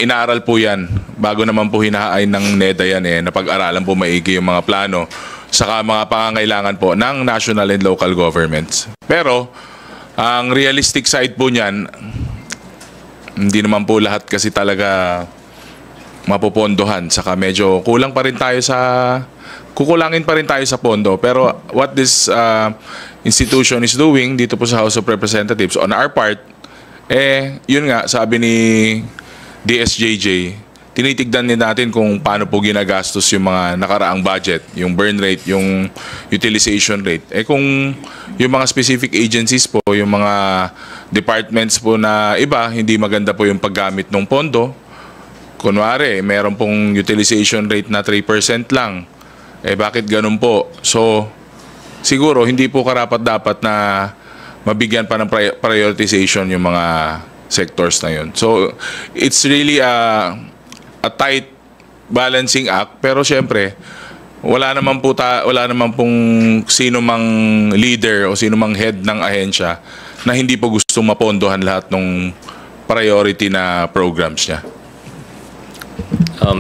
Speaker 5: inaaral po yan bago naman po hinahain ng NEDA yan eh, na pag-aralan po maigi yung mga plano saka mga pangangailangan po ng national and local governments. Pero ang realistic side po niyan, hindi naman po lahat kasi talaga mapopondohan. Saka medyo kukulangin pa rin tayo sa pondo. Pero what this institution is doing dito po sa House of Representatives on our part, yun nga, sabi ni DSJJ, tinitignan din natin kung paano po ginagastos yung mga nakaraang budget, yung burn rate, yung utilization rate. Kung yung mga specific agencies po, yung mga departments po na iba, hindi maganda po yung paggamit ng pondo. Kunwari, meron pong utilization rate na 3% lang. Bakit ganun po? So, siguro, hindi po karapat-dapat na mabigyan pa ng prioritization yung mga sectors na yun. So, it's really a tight balancing act, pero syempre wala naman pong sino mang leader o sino mang head ng ahensya na hindi po gustong mapondohan lahat ng priority na programs niya.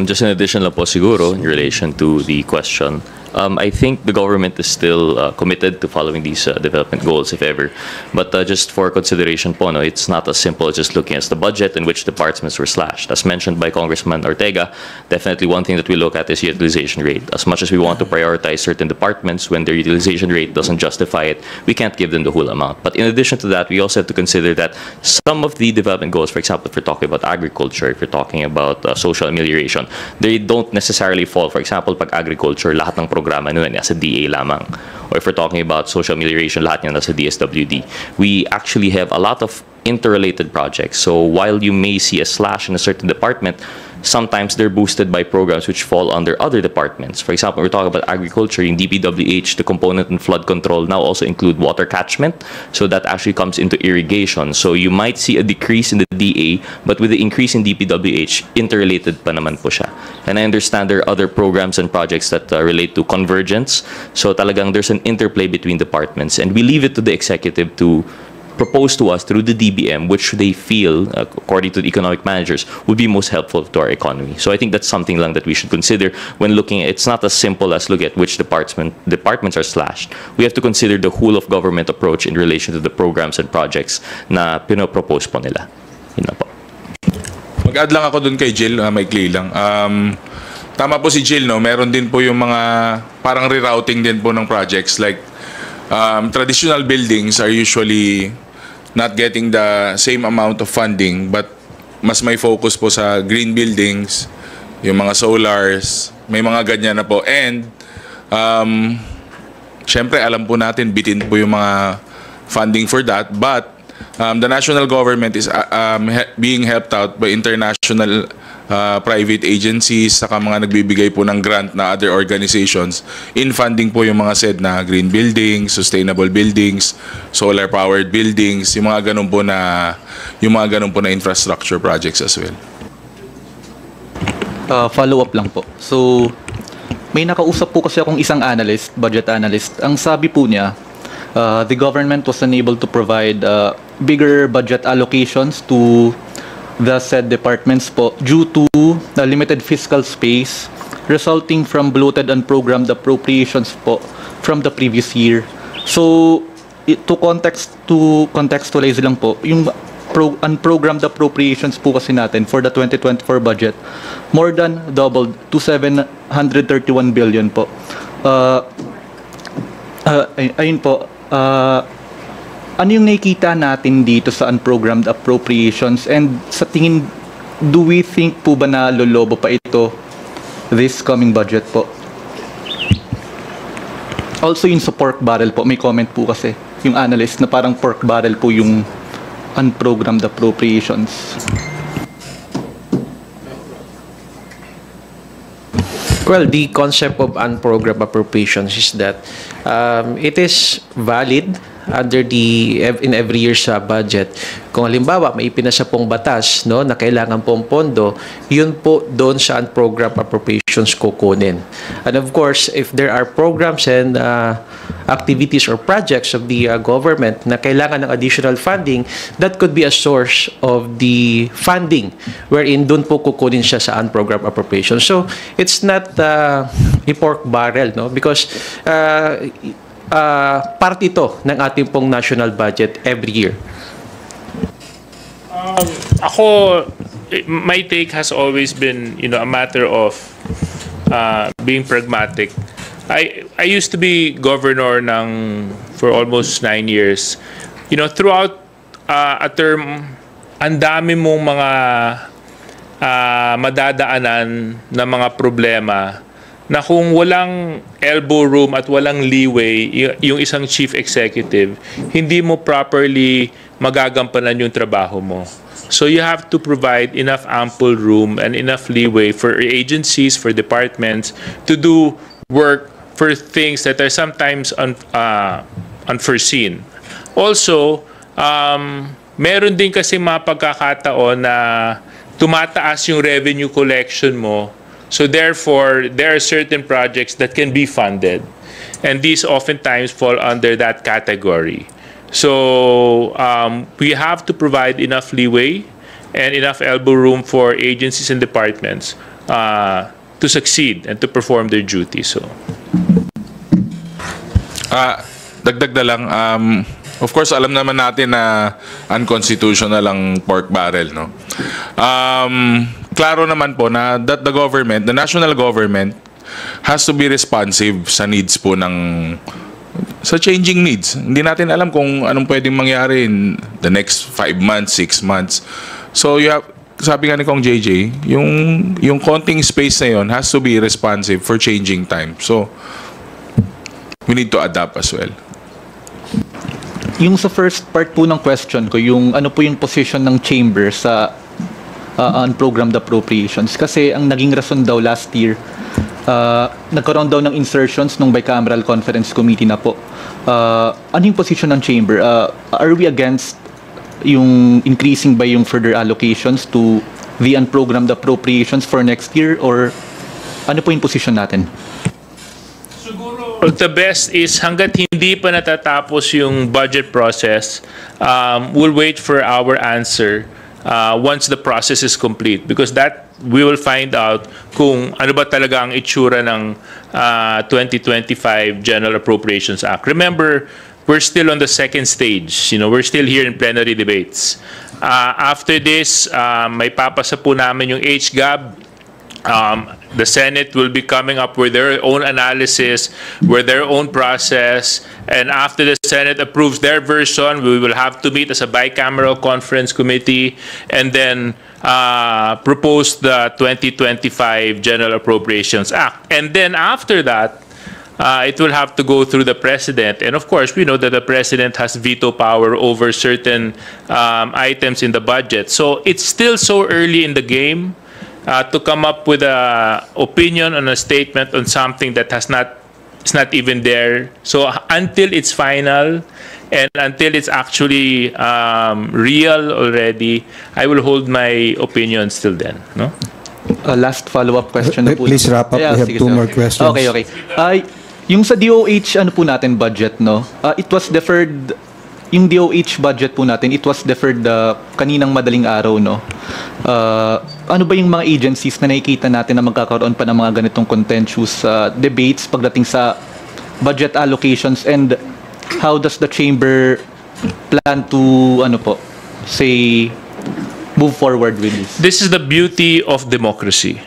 Speaker 6: Just in addition lang po siguro in relation to the question, I think the government is still committed to following these development goals, if ever. But just for consideration po, it's not as simple as just looking at the budget in which departments were slashed. As mentioned by Congressman Ortega, definitely one thing that we look at is utilization rate. As much as we want to prioritize certain departments, when their utilization rate doesn't justify it, we can't give them the whole amount. But in addition to that, we also have to consider that some of the development goals, for example, if we're talking about agriculture, if we're talking about social amelioration, they don't necessarily fall. For example, pag agriculture, lahat ng programa nun nasa DA lamang. Or if we're talking about social amelioration, lahat yan nasa DSWD. We actually have a lot of interrelated projects. So while you may see a slash in a certain department, sometimes they're boosted by programs which fall under other departments. For example, we're talking about agriculture, in DPWH, the component in flood control now also include water catchment. So that actually comes into irrigation. So you might see a decrease in the DA, but with the increase in DPWH, interrelated pa naman po siya. And I understand there are other programs and projects that relate to convergence. So talagang there's an interplay between departments. And we leave it to the executive to propose to us through the DBM, which they feel, according to the economic managers, would be most helpful to our economy. So I think that's something lang that we should consider when looking at, it's not as simple as look at which departments are slashed. We have to consider the whole of government approach in relation to the programs and projects na pinopropose po nila. Yun na po.
Speaker 5: Mag-add lang ako dun kay Jill, maikli lang. Tama po si Jill, no? Meron din po yung mga parang rerouting din po ng projects. Like, traditional buildings are usually not getting the same amount of funding, but mas may focus po sa green buildings, yung mga solars, may mga ganyan na po. And, syempre, alam po natin, bitin po yung mga funding for that, but the national government is being helped out by international private agencies, saka mga nagbibigay po ng grant na other organizations in funding po yung mga said na green buildings, sustainable buildings, solar powered buildings, yung mga ganun po na infrastructure projects as well.
Speaker 17: Follow up lang po. So may nakausap po kasi akong isang analyst, budget analyst. Ang sabi po niya, the government was unable to provide bigger budget allocations to the said departments po due to the limited fiscal space resulting from bloated unprogrammed appropriations po from the previous year. So, to contextualize lang po, yung unprogrammed appropriations po kasi natin for the 2024 budget, more than doubled to 731 billion po. Ayun po, ano yung nakikita natin dito sa unprogrammed appropriations, and sa tingin, do we think po ba na lolobo pa ito this coming budget po? Also yung sa pork barrel po, may comment po kasi yung analyst na parang pork barrel po yung unprogrammed appropriations.
Speaker 3: Well, the concept of unprogrammed appropriations is that it is valid under in every year's budget. Kung halimbawa may ipinasa pong batas, no, na kailangan pong pondo, yun po doon sa unprogrammed appropriations kukunin. And of course, if there are programs and activities or projects of the government na kailangan ng additional funding, that could be a source of the funding wherein doon po kukunin siya sa unprogrammed appropriations. So it's not a pork barrel, no, because part ito ng ating pong national budget every year.
Speaker 4: My take has always been, a matter of being pragmatic. I used to be governor for almost 9 years. Throughout a term, ang dami mong mga madadaanan na mga problema na kung walang elbow room at walang leeway yung isang chief executive, hindi mo properly magagampanan yung trabaho mo. So you have to provide enough ample room and enough leeway for agencies, for departments to do work for things that are sometimes unforeseen. Also, meron din kasi mga pagkakataon na tumataas yung revenue collection mo. So therefore, there are certain projects that can be funded, and these oftentimes fall under that category. So we have to provide enough leeway and enough elbow room for agencies and departments to succeed and to perform their duty. So,
Speaker 5: dagdag na lang, of course, alam naman natin na unconstitutional ang pork barrel, no? Klaro naman po na that the national government has to be responsive sa needs po sa changing needs. Hindi natin alam kung anong pwedeng mangyari in the next 5 months, 6 months. So sabi nga ni Kong JJ, yung konting space na yon has to be responsive for changing time. So we need to adapt as well.
Speaker 17: Yung sa first part po ng question ko, yung ano po yung position ng chamber sa unprogrammed appropriations, kasi ang naging rason daw last year, nagkaroon daw ng insertions nung bicameral conference committee na po. Ano yung position ng chamber? Are we against yung increasing by yung further allocations to the unprogrammed appropriations for next year, or ano po yung position natin?
Speaker 4: The best is hanggat hindi pa natatapos yung budget process, we'll wait for our answer once the process is complete, because that we will find out kung ano ba talaga ang itsura ng 2025 General Appropriations Act. Remember, we're still on the second stage. We're still here in plenary debates. After this, may papasa po namin yung HGAB. The Senate will be coming up with their own analysis, with their own process, and after the Senate approves their version, we will have to meet as a bicameral conference committee and then propose the 2025 General Appropriations Act. And then after that, it will have to go through the President. And of course, we know that the President has veto power over certain items in the budget. So it's still so early in the game to come up with an opinion on a statement on something that it's not even there. So until it's final and until it's actually real already, I will hold my opinion still then. No?
Speaker 17: Last follow-up question na po.
Speaker 1: Please wrap up. We have
Speaker 17: sige,
Speaker 1: two more questions.
Speaker 17: Okay. Yung sa DOH, ano po natin budget, no? It was deferred, yung DOH budget po natin, it was deferred kaninang madaling araw, no? Ano ba yung mga agencies na nakikita natin na magkakaroon pa ng mga ganitong contentious debates pagdating sa budget allocations, and how does the chamber plan to, move forward with this?
Speaker 4: This is the beauty of democracy,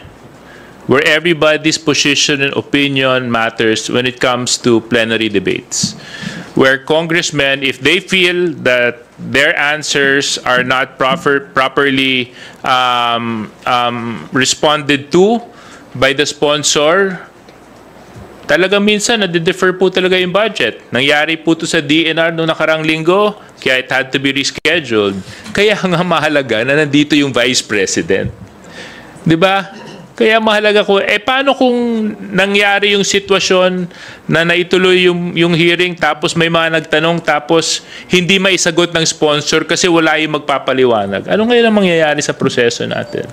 Speaker 4: where everybody's position and opinion matters when it comes to plenary debates. Where congressmen, if they feel that their answers are not properly responded to by the sponsor, talaga minsan nade-defer po talaga yung budget. Nangyari po to sa DNR noong nakarang linggo, kaya it had to be rescheduled. Kaya nga mahalaga na nandito yung Vice President. 'Di ba? Kaya mahalaga ko, paano kung nangyari yung sitwasyon na naituloy yung hearing, tapos may mga nagtanong, tapos hindi maisagot ng sponsor kasi wala yung magpapaliwanag. Ano ngayon ang mangyayari sa proseso natin?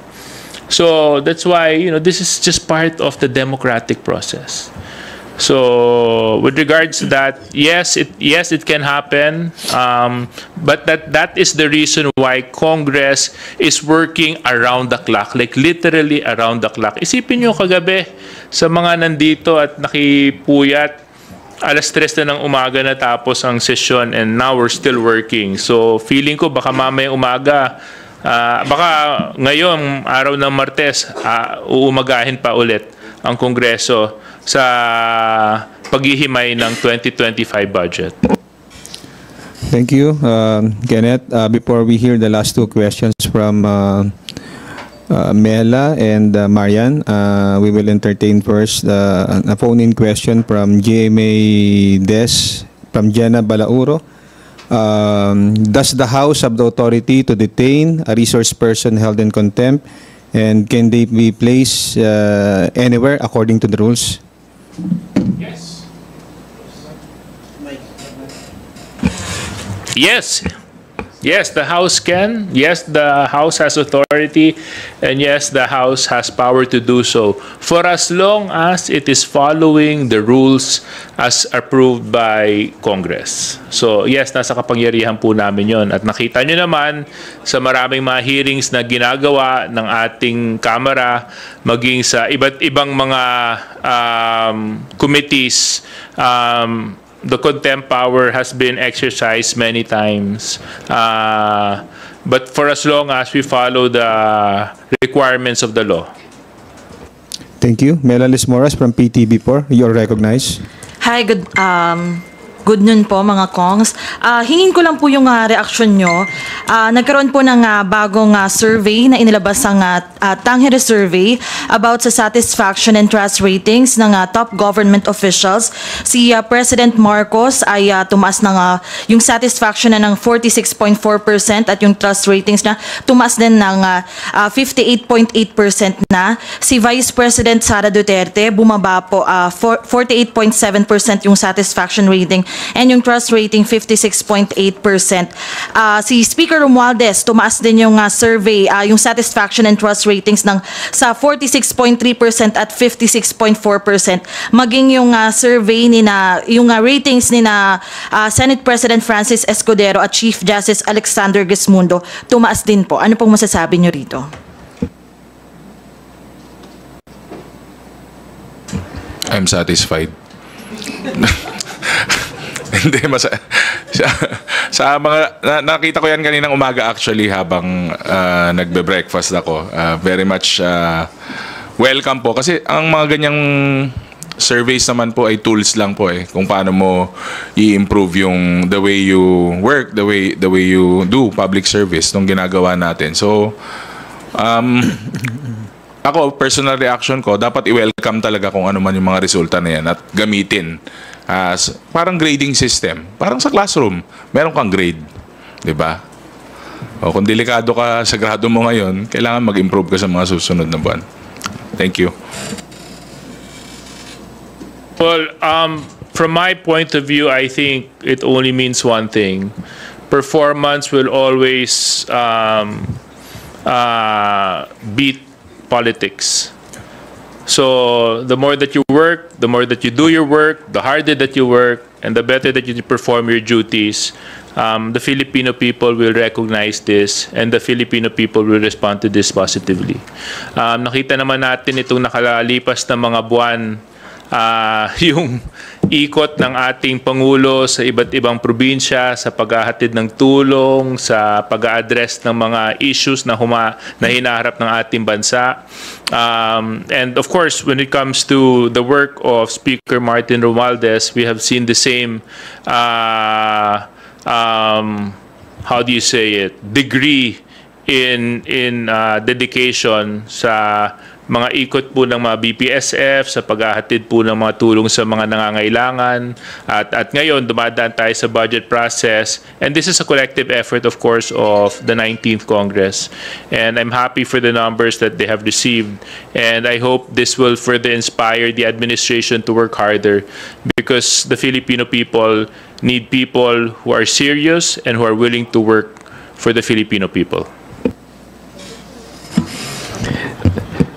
Speaker 4: So that's why, this is just part of the democratic process. So with regards to that, yes, it can happen, but that is the reason why Congress is working around the clock, like literally around the clock. Isipin nyo kagabi sa mga nandito at nakipuyat, 3:00 na ng umaga na tapos ang session, and now we're still working. So feeling ko baka mamayang umaga, baka ngayong araw ng Martes, uumagahin pa ulit ang Kongreso sa paghihimay ng 2025 budget.
Speaker 1: Thank you, Kenneth. Before we hear the last two questions from Mela and Marian, we will entertain first a phone-in question from GMA Des, from Jenna Balauro. Does the House have the authority to detain a resource person held in contempt, and can they be placed anywhere according to the rules?
Speaker 4: Yes. Yes. Yes, the House can. Yes, the House has authority. And yes, the House has power to do so, for as long as it is following the rules as approved by Congress. So yes, nasa kapangyarihan po namin yon. At nakita nyo naman sa maraming mga hearings na ginagawa ng ating Kamara, maging sa iba't ibang mga committees, the contempt power has been exercised many times. But for as long as we follow the requirements of the law.
Speaker 1: Thank you. Melalis Moras from PTV4. You're recognized.
Speaker 18: Hi, good noon po mga Kongs. Hingin ko lang po yung reaksyon nyo. Nagkaroon po ng bagong survey na inilabas ang Tangere Survey about sa satisfaction and trust ratings ng top government officials. Si President Marcos ay tumaas ng yung satisfaction na ng 46.4% at yung trust ratings na tumaas din ng 58.8% na. Si Vice President Sara Duterte bumaba po 48.7% yung satisfaction rating, and yung trust rating 56.8%. Si Speaker Romualdez, tumaas din yung survey, yung satisfaction and trust ratings ng sa 46.3% at 56.4%. Maging yung survey yung ratings ni Senate President Francis Escudero at Chief Justice Alexander Gesmundo, tumaas din po. Ano pong masasabi nyo rito?
Speaker 5: I'm satisfied. Hindi, sa mga nakita ko yan kaninang umaga actually habang nagbe-breakfast ako. Very much welcome po kasi ang mga ganyang surveys naman po ay tools lang po kung paano mo i-improve yung the way you work, the way you do public service nung ginagawa natin. So ako, personal reaction ko, dapat i-welcome talaga kung ano man yung mga resulta na yan at gamitin as parang grading system. Parang sa classroom, meron kang grade. Diba? O kung delikado ka sa grado mo ngayon, kailangan mag-improve ka sa mga susunod na buwan. Thank you.
Speaker 4: Well, from my point of view, I think it only means one thing. Performance will always beat politics. So the more that you work, the more that you do your work, the harder that you work, and the better that you perform your duties, the Filipino people will recognize this and the Filipino people will respond to this positively. Nakita naman natin itong nakalipas na mga buwan, yung ikot ng ating Pangulo sa iba't ibang probinsya sa paghahatid ng tulong, sa pag-address ng mga issues na hinaharap ng ating bansa. And of course, when it comes to the work of Speaker Martin Romualdez, we have seen the same how do you say it, degree in dedication sa mga ikot po ng mga BPSF, sa paghahatid po ng mga tulong sa mga nangangailangan. At ngayon, dumadaan tayo sa budget process. And this is a collective effort, of course, of the 19th Congress. And I'm happy for the numbers that they have received. And I hope this will further inspire the administration to work harder, because the Filipino people need people who are serious and who are willing to work for the Filipino people.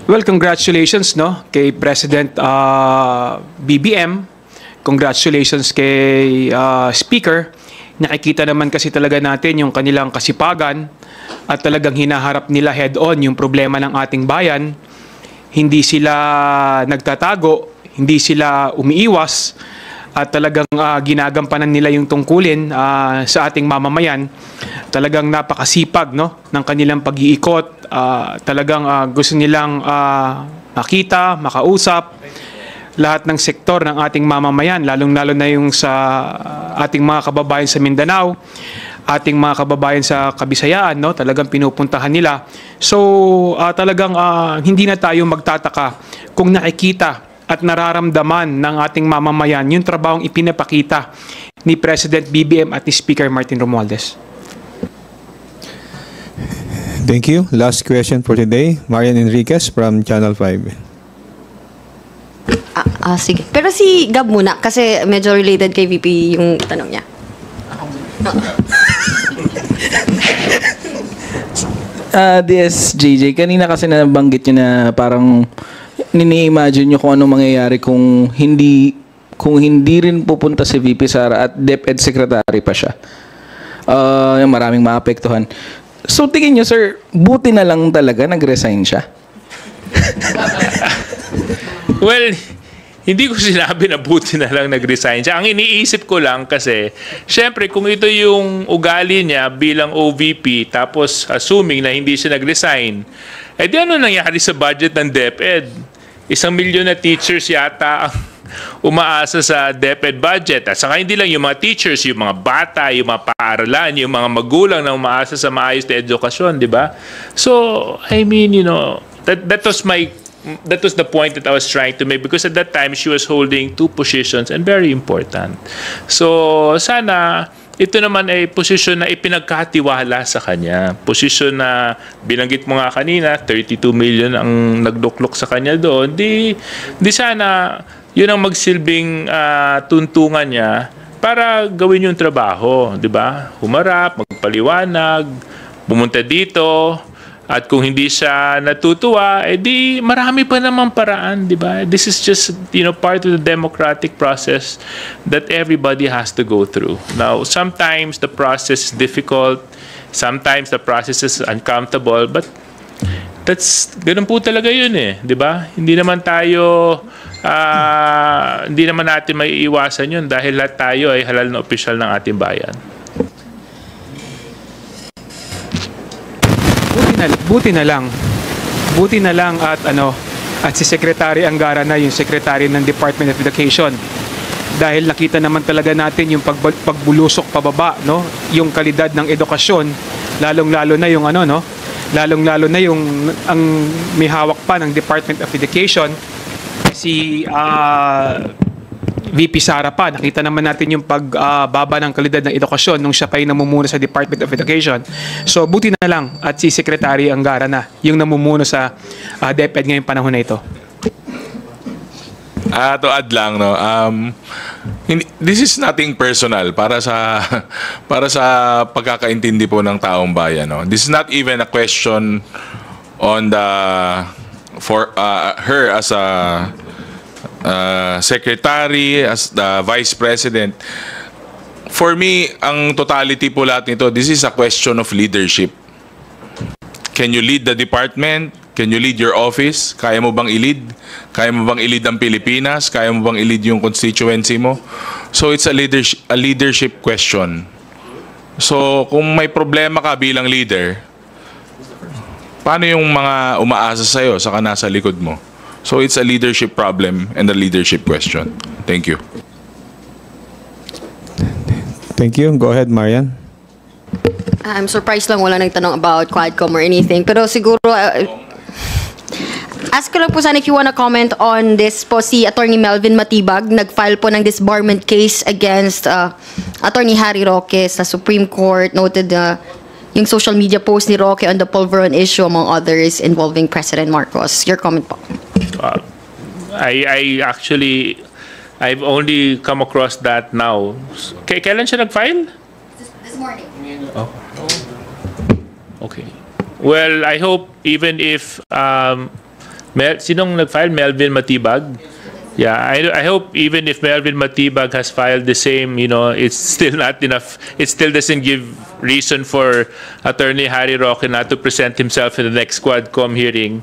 Speaker 7: Well, congratulations kay President BBM. Congratulations kay Speaker. Nakikita naman kasi talaga natin yung kanilang kasipagan at talagang hinaharap nila head-on yung problema ng ating bayan. Hindi sila nagtatago, hindi sila umiiwas, at talagang ginagampanan nila yung tungkulin sa ating mamamayan. Talagang napakasipag ng kanilang pag-iikot. Talagang gusto nilang makita, makausap lahat ng sektor ng ating mamamayan, lalong-lalo na yung sa ating mga kababayan sa Mindanao, ating mga kababayan sa Kabisayaan, talagang pinupuntahan nila. So talagang hindi na tayo magtataka kung nakikita at nararamdaman ng ating mamamayan yung trabahong ipinapakita ni President BBM at ni Speaker Martin Romualdez.
Speaker 1: Thank you. Last question for today, Marian Enriquez from Channel 5.
Speaker 2: Sige. Pero si Gab muna, kasi medyo related kay VP yung tanong niya.
Speaker 19: DSJJ, kanina kasi nabanggit niyo na parang nini-imagine nyo kung ano mangyayari kung hindi rin pupunta si VP Sara at DepEd Secretary pa siya. Maraming maapektuhan. So tingin nyo, sir, buti na lang talaga nag-resign siya?
Speaker 4: Well, hindi ko sinabi na buti na lang nag-resign siya. Ang iniisip ko lang kasi, syempre kung ito yung ugali niya bilang OVP, tapos assuming na hindi siya nag-resign, di ano nangyari sa budget ng DepEd? 1 milyon na teachers yata ang umaasa sa DepEd budget. At saka hindi lang yung mga teachers, yung mga bata, yung mga paaralan, yung mga magulang na umaasa sa maayos na edukasyon, di ba? So, I mean, that was the point that I was trying to make, because at that time she was holding 2 positions and very important. So, sana ito naman ay posisyon na ipinagkatiwala sa kanya. Posisyon na binanggit mo nga kanina, 32 million ang nagduklok sa kanya doon. Di sana yun ang magsilbing tuntungan niya para gawin yung trabaho, di ba? Humarap, magpaliwanag, pumunta dito. At kung hindi siya natutuwa, di marami pa naman paraan, di ba? This is just, part of the democratic process that everybody has to go through. Now, sometimes the process is difficult, sometimes the process is uncomfortable, but ganun po talaga yun di ba? Hindi naman natin maiiwasan yun dahil lahat tayo ay halal na opisyal ng ating bayan.
Speaker 7: Buti na lang at si Secretary Angara na yung Secretary ng Department of Education, dahil nakita naman talaga natin yung pagbulusok pababa, yung kalidad ng edukasyon, lalong-lalo na yung ang may hawak pa ng Department of Education, si VP Sara pa. Nakita naman natin yung pagbaba ng kalidad ng edukasyon nung siya pa yung namumuno sa Department of Education. So buti na lang at si Secretary Angara na yung namumuno sa DepEd ngayong panahon na ito.
Speaker 5: To add lang, this is nothing personal para sa pagkakaintindi po ng taong bayan. This is not even a question on for her as a secretary, as the vice president. for me, ang totality po lahat nito, this is a question of leadership. Can you lead the department? Can you lead your office? Kaya mo bang i-lead? Kaya mo bang i-lead ang Pilipinas? Kaya mo bang i-lead yung constituency mo? So it's a leadership question. So kung may problema ka bilang leader, paano yung mga umaasa sa'yo saka nasa likod mo? So it's a leadership problem and a leadership question. Thank you.
Speaker 1: Thank you. Go ahead, Marian.
Speaker 2: I'm surprised lang wala nagtanong about Quadcom or anything. Pero siguro, ask ko lang po sana if you wanna comment on this po si Attorney Melvin Matibag. Nag-file po ng disbarment case against Attorney Harry Roque sa Supreme Court. Noted yung social media post ni Roque on the Pulveron issue among others involving President Marcos. Your comment po.
Speaker 4: I've only come across that now. Kailan siya nag-file?
Speaker 2: This morning.
Speaker 4: Oh. Okay. Well, I hope even if sinong nag-file? Melvin Matibag? Yeah, I hope even if Melvin Matibag has filed the same, it's still not enough. It still doesn't give reason for Attorney Harry Roque not to present himself in the next Quadcom hearing,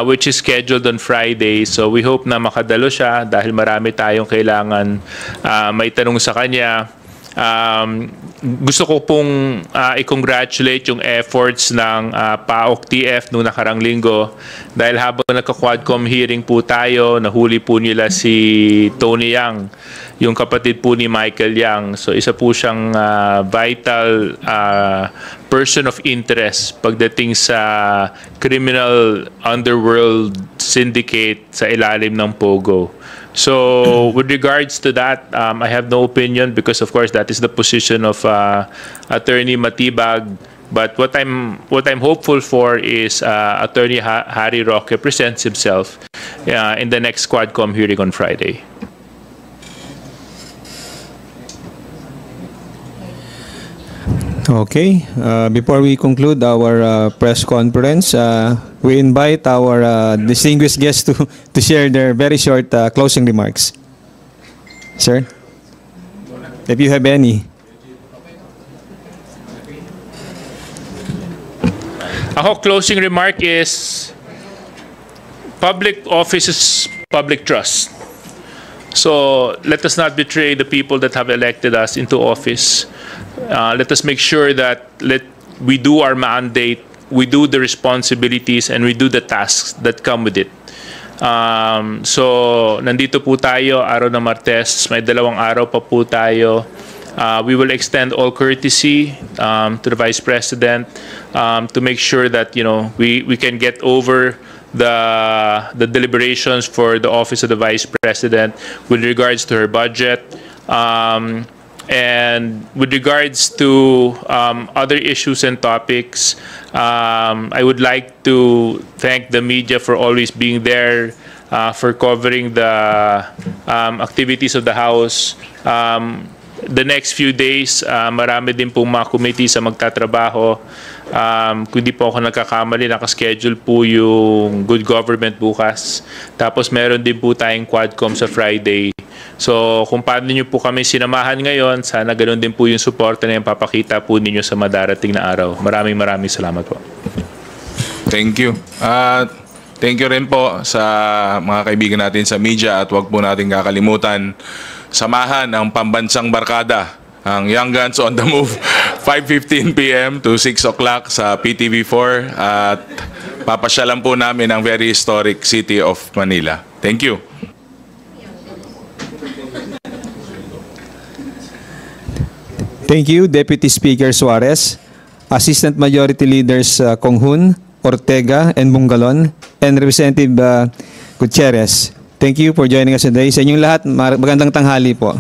Speaker 4: which is scheduled on Friday. So we hope na makadalo siya dahil marami tayong kailangan may tanong sa kanya. Gusto ko pong i-congratulate yung efforts ng PAOK TF noong nakarang linggo dahil habang nagka-Quadcom hearing po tayo, nahuli po nila si Tony Yang, yung kapatid po ni Michael Yang. So isa po siyang vital person of interest pagdating sa criminal underworld syndicate sa ilalim ng Pogo. So, with regards to that, I have no opinion because, of course, that is the position of Attorney Matibag. But what I'm hopeful for is Attorney Harry Roque presents himself in the next Quadcom hearing on Friday.
Speaker 1: Okay. Before we conclude our press conference, we invite our distinguished guests to share their very short closing remarks. Sir, if you have any.
Speaker 4: Our closing remark is public office is public trust. So let us not betray the people that have elected us into office. Let us make sure that we do our mandate, we do the responsibilities, and we do the tasks that come with it. So, nandito po tayo, araw ng Martes, may 2 araw pa po tayo. We will extend all courtesy to the Vice President to make sure that, we can get over the deliberations for the Office of the Vice President with regards to her budget. And with regards to other issues and topics, I would like to thank the media for always being there, for covering the activities of the House. The next few days, marami din pong mga committees sa magtatrabaho. Kung di po ako nagkakamali, nakaschedule po yung Good Government bukas. Tapos meron din po tayong Quadcom sa Friday. So kung paano nyo po kami sinamahan ngayon, sana ganoon din po yung suporta na yung papakita po ninyo sa madarating na araw. Maraming salamat po.
Speaker 5: Thank you. Thank you rin po sa mga kaibigan natin sa media at huwag po natin kakalimutan samahan ang pambansang barkada, ang Young Guns on the Move, 5:15 p.m. to 6 o'clock sa PTV4 at papasyalan po namin ang very historic city of Manila. Thank you.
Speaker 1: Thank you, Deputy Speaker Suarez, Assistant Majority Leaders Conghun, Ortega, and Bungalon, and Representative Gutierrez. Thank you for joining us today. Sa inyong lahat, magandang tanghali po.